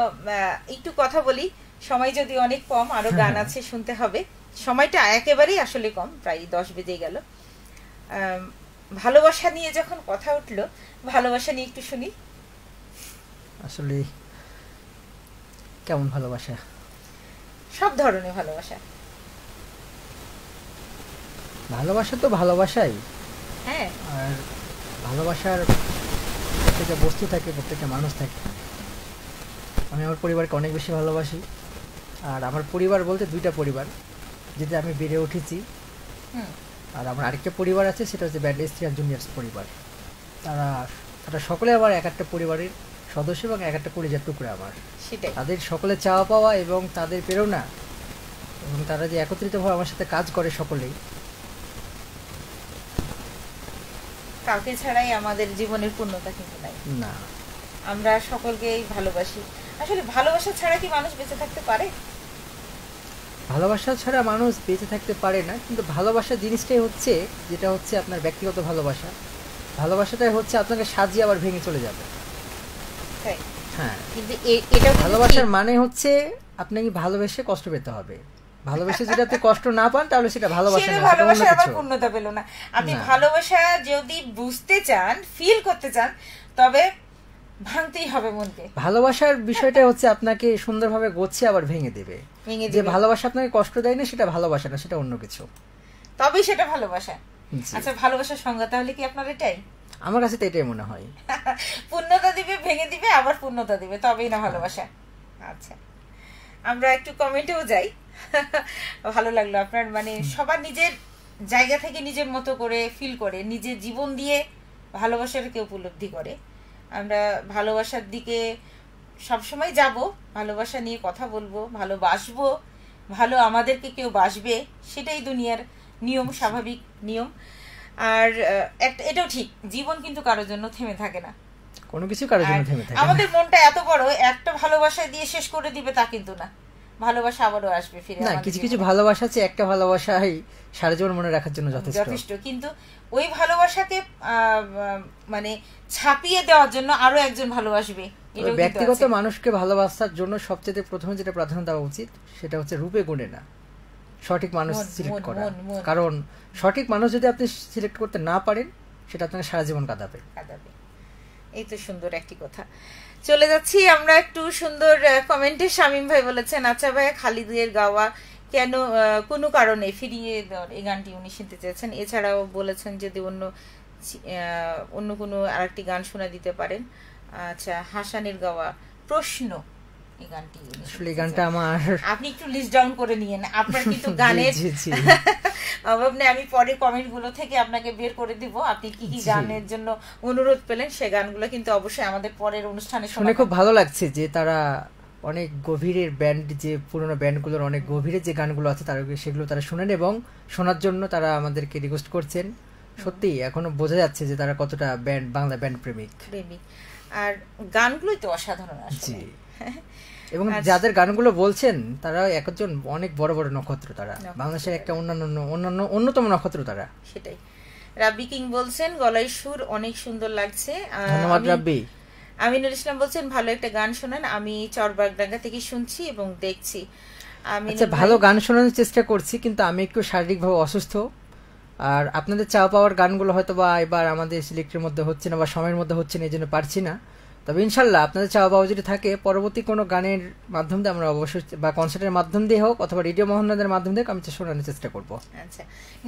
S1: একটু কথা বলি, সময় যদি অনেক কম, আরো গান আছে শুনতে হবে, সময়টা একেবারেই আসলে কম, প্রায় 10 বেজে গেল। ভালোবাসা নিয়ে যখন কথা উঠলো, ভালোবাসা নিয়ে একটু শুনি।
S2: আসলে কেমন ভালোবাসা?
S1: সব ধরনের ভালোবাসা।
S2: ভালোবাসা তো ভালোবাসাই।
S1: হ্যাঁ,
S2: আর ভালোবাসার প্রত্যেকটা বস্তু থাকে, প্রত্যেকটা মানুষ থাকে। আমি আমার পরিবারকে অনেক বেশি ভালোবাসি। আর আমার পরিবার বলতে 2টা পরিবার, যেটা আমি বেড়ে উঠেছি। আর আমার আরেকটা পরিবার আছে, সেটা হচ্ছে ব্যান্ড স্ত্রী আর জুনিয়র্স পরিবার। তারা সকলে আমার এক একটা পরিবারের সদস্য এবং এক একটা কলিজার টুকরা আমার।
S1: সেটাই।
S2: তাদের সকলে চাওয়া পাওয়া এবং তাদের প্রেরণা এবং তারা যে একত্রিতভাবে আমার সাথে কাজ করে সকলেই,
S1: কাউকে ছাড়াই আমাদের জীবনের পূর্ণতা কিন্তু নাই।
S2: না,
S1: আমরা সকলকেই ভালোবাসি। আসলে ভালোবাসা ছাড়া কি মানুষ বেঁচে থাকতে পারে?
S2: ভালোবাসা ছাড়া মানুষ বেঁচে থাকতে পারে না, কিন্তু ভালোবাসা জিনিসটাই হচ্ছে, যেটা হচ্ছে আপনার ব্যক্তিগত ভালোবাসা। ভালোবাসাটাই হচ্ছে আপনাকে সাজিয়ে আবার ভেঙে চলে যাবে।
S1: তাই?
S2: হ্যাঁ,
S1: কিন্তু এটা
S2: ভালোবাসার মানে হচ্ছে আপনাকে ভালোবেসে কষ্ট পেতে হবে। ভালোবেসে যদি আপনি কষ্ট না পান তাহলে সেটা ভালোবাসা না, সেটা অন্য
S1: ভালোবাসা আবার
S2: কিছু।
S1: পূর্ণতা পেল না। আপনি
S2: না।
S1: ভালোবাসা যদি বুঝতে চান, ফিল করতে চান, তবে ভাঙতেই হবে মনকে।
S2: ভালোবাসার বিষয়টা হচ্ছে আপনাকে সুন্দরভাবে গোছিয়ে আবার ভেঙে দেবে। যে ভালোবাসা আপনাকে কষ্ট দেয় না সেটা ভালোবাসা না, সেটা অন্য কিছু,
S1: তবেই সেটা ভালোবাসা।
S2: জি।
S1: আচ্ছা, ভালোবাসার সংজ্ঞা তাহলে কি আপনার এটাই?
S2: আমার কাছে তো এটাই মনে হয়।
S1: পূর্ণতা দিবে, ভেঙে দিবে, আবার পূর্ণতা দিবে, তবেই না ভালোবাসা। আচ্ছা, আমরা একটু কমেন্টেও যাই। ভালো লাগলো আপনার, মানে সবার নিজের জায়গা থেকে নিজের মতো করে ফিল করে, নিজের জীবন দিয়ে ভালোবাসাটাকে উপলব্ধি করে। আমরা ভালোবাসার দিকে সবসময় যাব, ভালোবাসা নিয়ে কথা বলবো, ভালোবাসবো, ভালো আমাদেরকে কেউ বাসবে, সেটাই দুনিয়ার নিয়ম, স্বাভাবিক নিয়ম। আর এটাও ঠিক, জীবন কিন্তু কারোর জন্য থেমে থাকে না,
S2: কোনো কিছু কারোর জন্য থেমে থাকে না।
S1: আমাদের মনটা এত বড়, একটা ভালোবাসা দিয়ে শেষ করে দিবে তা কিন্তু না, ভালোবাসা আবারও আসবে ফিরে।
S2: না, কিছু কিছু ভালোবাসা আছে, একটা ভালোবাসাই সারা জীবন মনে রাখার জন্য যথেষ্ট।
S1: কিন্তু ওই ভালোবাসাকে মানে ছাপিয়ে দেওয়ার জন্য আরো একজন ভালোবাসবে।
S2: ব্যক্তিগত মানুষকে ভালোবাসার জন্য সবচেয়ে প্রথমে যেটা প্রাধান্য দেওয়া উচিত সেটা হচ্ছে রূপে গুণে না, সঠিক মানুষ সিলেক্ট করা। কারণ সঠিক মানুষ যদি আপনি সিলেক্ট করতে না পারেন, সেটা আপনাকে সারা জীবন কাঁদাবে।
S1: এই তো সুন্দর একটি কথা। চলে যাচ্ছি আমরা একটু সুন্দর কমেন্টে। শামীম ভাই বলেছেন, আচ্ছা ভাইয়া, খালিদের গাওয়া কেন কোনো কারণে ফিরিয়ে দেওয়ার এই গানটি উনি শুনতে চেয়েছেন। এছাড়াও বলেছেন যদি অন্য কোনো আরেকটি গান শোনা দিতে পারেন। আচ্ছা, হাসানের গাওয়া প্রশ্ন, এই গানটি
S2: আসলে এই গানটা আমার,
S1: আপনি একটু লিস্ট ডাউন করে নিয়েন, আপনার কিন্তু গানের অভাব নেই। আমি পরে কমেন্ট গুলো থেকে আপনাকে বের করে দিব, আপনি কি কি গানের জন্য অনুরোধ পেলেন, সে গানগুলো কিন্তু অবশ্যই আমাদের পরের অনুষ্ঠানে
S2: শুনে খুব ভালো লাগছে যে তারা অনেক গভীরের ব্যান্ড, যে পুরোনো ব্যান্ডগুলোর অনেক গভীরের যে গানগুলো আছে তারা সেগুলো তারা শুনেন এবং শোনার জন্য তারা আমাদেরকে রিকোয়েস্ট করছেন। সত্যি এখনো বোঝা যাচ্ছে যে তারা কতটা বাংলা ব্যান্ড প্রেমিক।
S1: আর গানগুলোই তো অসাধারণ আসলে।
S2: এবং যাদের গানগুলো বলছেন তারা একজন অনেক বড় বড় নক্ষত্র, তারা বাংলাদেশের একটা অন্যতম নক্ষত্র তারা।
S1: সেটাই। রাব্বি কিং বলছেন, গলায় সুর অনেক সুন্দর লাগছে।
S2: ধন্যবাদ রাব্বি।
S1: আমিনুল ইসলাম বলছেন, ভালো একটা গান শোনান, আমি চরবাগডাঙ্গা থেকে শুনছি এবং দেখছি।
S2: আচ্ছা, ভালো গান শোনানোর চেষ্টা করছি, কিন্তু আমি একটু শারীরিকভাবে অসুস্থ। আর আপনাদের চাওয়া পাওয়ার গানগুলো হয়তো বা এবার আমাদের সিলেক্টের মধ্যে হচ্ছে না বা সময়ের মধ্যে হচ্ছে না, এই জন্য পারছি না। তবে ইনশাল্লাহ আপনাদের চাওয়া পাওয়া যদি থাকে, পরবর্তী কোনো গানের মাধ্যম দিয়ে আমরা অবশ্যই, বা কনসার্টের মাধ্যম দিয়ে হোক অথবা রেডিও মোহনদের মাধ্যম দিয়ে আমি শোনানোর চেষ্টা করবো।
S1: আচ্ছা,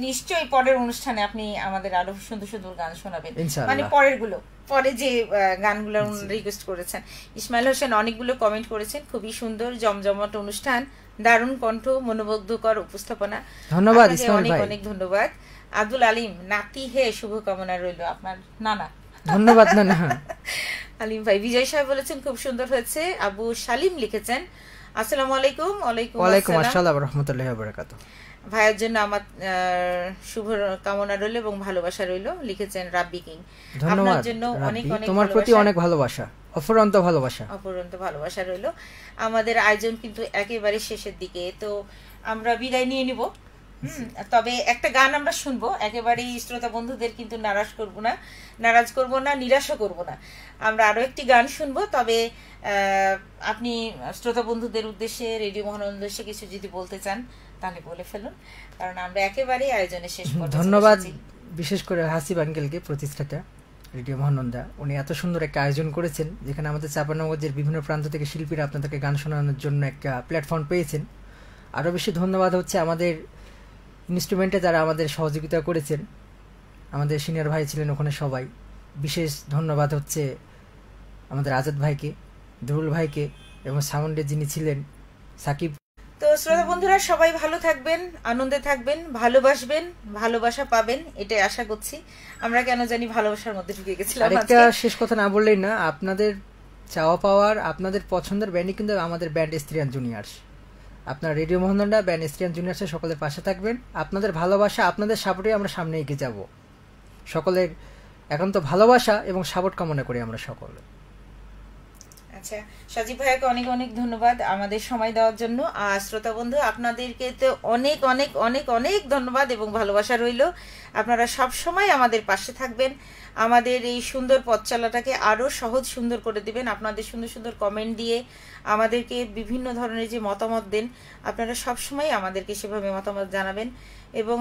S1: নিশ্চয়ই পরের অনুষ্ঠানে আপনি আমাদের আরো সুন্দর সুন্দর গান শোনাবেন, মানে পরে যে গানগুলো রিকোয়েস্ট করেছেন। ইসমাইল হোসেন অনেকগুলো কমেন্ট করেছেন, খুবই সুন্দর জমজমাট অনুষ্ঠান, দারুণ কণ্ঠ, মনোমুগ্ধকর উপস্থাপনা।
S2: ধন্যবাদ ইসমাইল ভাই,
S1: অনেক ধন্যবাদ। আব্দুল আলিম, নাতি হে, শুভকামনা রইল আপনার নানা।
S2: ধন্যবাদ নানা।
S1: আলিম ভাই। বিজয় সাহেব বলেছেন খুব সুন্দর হয়েছে। আবু সালিম লিখেছেন, আসসালামু আলাইকুম।
S2: ওয়ালাইকুম আসসালাম ওয়া রাহমাতুল্লাহি ওয়া বারাকাতুহু।
S1: ভাইয়ের জন্য আমার শুভ কামনা রইল এবং ভালোবাসা রইল, লিখেছেন রাব্বি কিং।
S2: ধন্যবাদ
S1: জন্য অনেক অনেক
S2: তোমার প্রতি অনেক ভালোবাসা, অফুরন্ত
S1: ভালোবাসা রইল। আমাদের আয়োজন কিন্তু একেবারে শেষের দিকে, তো আমরা বিদায় নিয়ে নিব। তবে একটা গান আমরা শুনবো, একেবারেই শ্রোতা বন্ধুদের কিন্তু নারাজ করব না, নিরাশও করব না। আমরা আরো একটি গান শুনবো, তবে আপনি শ্রোতা বন্ধুদের উদ্দেশ্যে, রেডিও মোহনের উদ্দেশ্যে কিছু যদি বলতে চান তাহলে বলে ফেলুন, কারণ আমরা একেবারেই আয়োজনে শেষ করব।
S2: ধন্যবাদ বিশেষ করে হাসিব আঙ্কেলকে, প্রতিষ্ঠাতা, রেডিও মহানন্দা, উনি এত সুন্দর একটা আয়োজন করেছেন যেখানে আমাদের চাঁপাইনবাবগঞ্জের বিভিন্ন প্রান্ত থেকে শিল্পীরা আপনাদেরকে গান শোনানোর জন্য একটা প্ল্যাটফর্ম পেয়েছেন। আরও বেশি ধন্যবাদ হচ্ছে আমাদের ইনস্ট্রুমেন্টে যারা আমাদের সহযোগিতা করেছেন, আমাদের সিনিয়র ভাই ছিলেন ওখানে সবাই। বিশেষ ধন্যবাদ হচ্ছে আমাদের আজাদ ভাইকে, দুরুল ভাইকে এবং সাউন্ডে যিনি ছিলেন সাকিব।
S1: তো শ্রোতা বন্ধুরা সবাই ভালো থাকবেন, আনন্দে থাকবেন, ভালোবাসবেন, ভালোবাসা পাবেন, এটাই আশা করছি। আমরা কেন জানি ভালোবাসার মধ্যে ঢুকে গেছিলাম।
S2: আরেকটা শেষ কথা না বললেই না, আপনাদের চাওয়া পাওয়ার, আপনাদের পছন্দের ব্যান্ডই কিন্তু আমাদের ব্যান্ড স্ত্রিয়ান জুনিয়র্স। আপনার রেডিও মহানন্দা ব্যান্ড স্ত্রিয়ান জুনিয়র্সের সকলের পাশে থাকবেন। আপনাদের ভালোবাসা, আপনাদের সাপোর্টে আমরা সামনে এগিয়ে যাব। সকলের একান্ত ভালোবাসা এবং সাপোর্ট কামনা করি আমরা সকলে।
S1: আচ্ছা, সজীব ভাইকে অনেক অনেক ধন্যবাদ আমাদের সময় দেওয়ার জন্য। আর শ্রোতা বন্ধু আপনাদেরকে তো অনেক অনেক অনেক অনেক ধন্যবাদ এবং ভালোবাসা রইল। আপনারা সব সময় আমাদের পাশে থাকবেন, আমাদের এই সুন্দর পথ চলাটাকে আরও সহজ সুন্দর করে দিবেন। আপনাদের সুন্দর সুন্দর কমেন্ট দিয়ে আমাদেরকে বিভিন্ন ধরনের যে মতামত দেন, আপনারা সব সময় আমাদেরকে সেভাবে মতামত জানাবেন এবং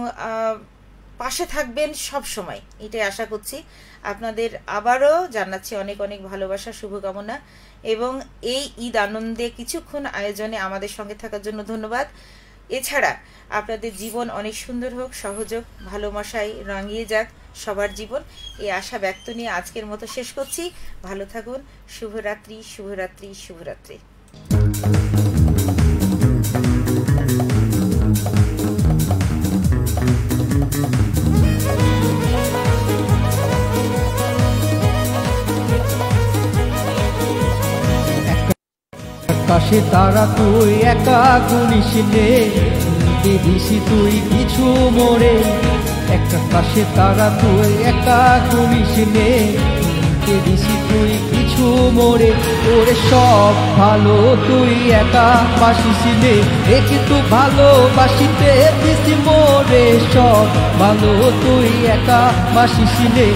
S1: পাশে থাকবেন সব সময়, এটাই আশা করছি। আপনাদের আবারও জানাচ্ছি অনেক অনেক ভালোবাসা, শুভকামনা এবং এই ঈদ আনন্দে কিছুক্ষণ আয়োজনে আমাদের সঙ্গে থাকার জন্য ধন্যবাদ। এছাড়া আপনাদের জীবন অনেক সুন্দর হোক, সহযোগ ভালোবাসায় রাঙিয়ে যাক সবার জীবন, এই আশা ব্যক্ত নিয়ে আজকের মতো শেষ করছি। ভালো থাকুন। শুভরাত্রি, শুভরাত্রি, শুভরাত্রি।
S3: আকাশে তারা তুই একা গুনিস নে, দিস তুই কিছু মোরে। একটা আকাশে তারা তুই একা গুনিস নে, দিস তুই কিছু মোরে। ওরে সব ভালো তুই একা বাসিস নে, কিন্তু ভালোবাসিতে দিস মোরে। সব ভালো তুই একা বাসিস নে,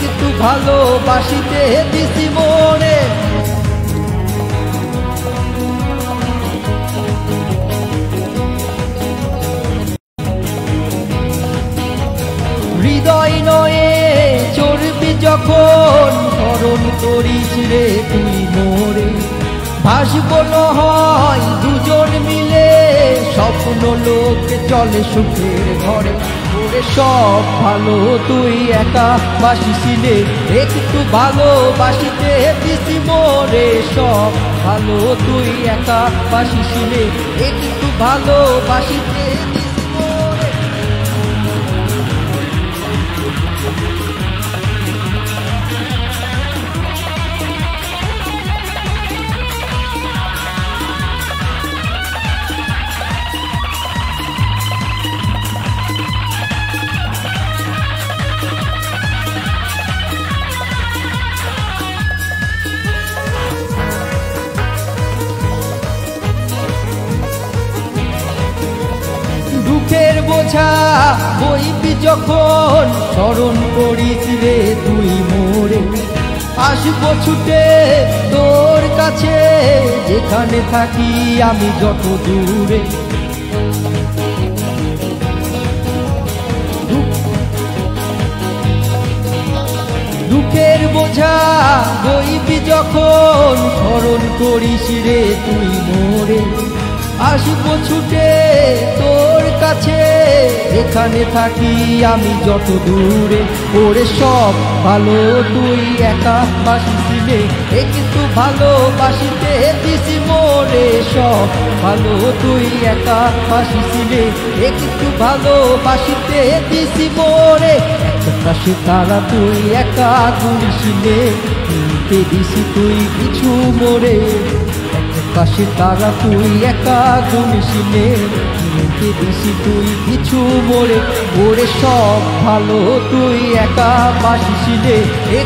S3: কিন্তু ভালোবাসিতে দিস মোরে। হৃদয় নয়ে চড়বি যখন স্মরণ করিস রে তুই মোরে। ভাসবো হয় দুজন মিলে, স্বপ্ন লোক চলে সুখের ঘরে। ওরে সব ভালো তুই একা বাসিস নে, একটু ভালোবাসিতে দিস মোরে। সব ভালো তুই একা বাসিস নে, একটু ভালোবাসিতে দিস মোরে। দুঃখের বোঝা বইবি যখন স্মরণ করিস রে তুই মোরে। আসবো ছুটে তোর কাছে, যেখানে থাকি আমি যত দূরে। দুঃখের বোঝা বইবি যখন স্মরণ করিস রে তুই মোরে। আসবো ছুটে তোর কাছে, এখানে থাকি আমি যত দূরে। ওরে সব ভালো তুই একা বাসিস নে, কিন্তু ভালোবাসিতে দিস মোরে। সব ভালো তুই একা বাসিস নে, কিন্তু ভালোবাসিতে দিস মোরে। আকাশে তারা তুই একা গুনিস নে, দিস তুই কিছু মোরে। আকাশে তারা তুই একা গুনিস নে, দিস তুই কিছু মোরে। ওরে সব ভালো তুই একা বাসিস নে,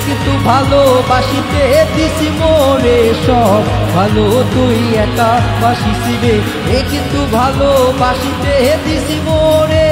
S3: কিন্তু ভালোবাসিতে দিস মোরে। সব ভালো তুই একা বাসিস নে, কিন্তু ভালোবাসিতে দিস মোরে।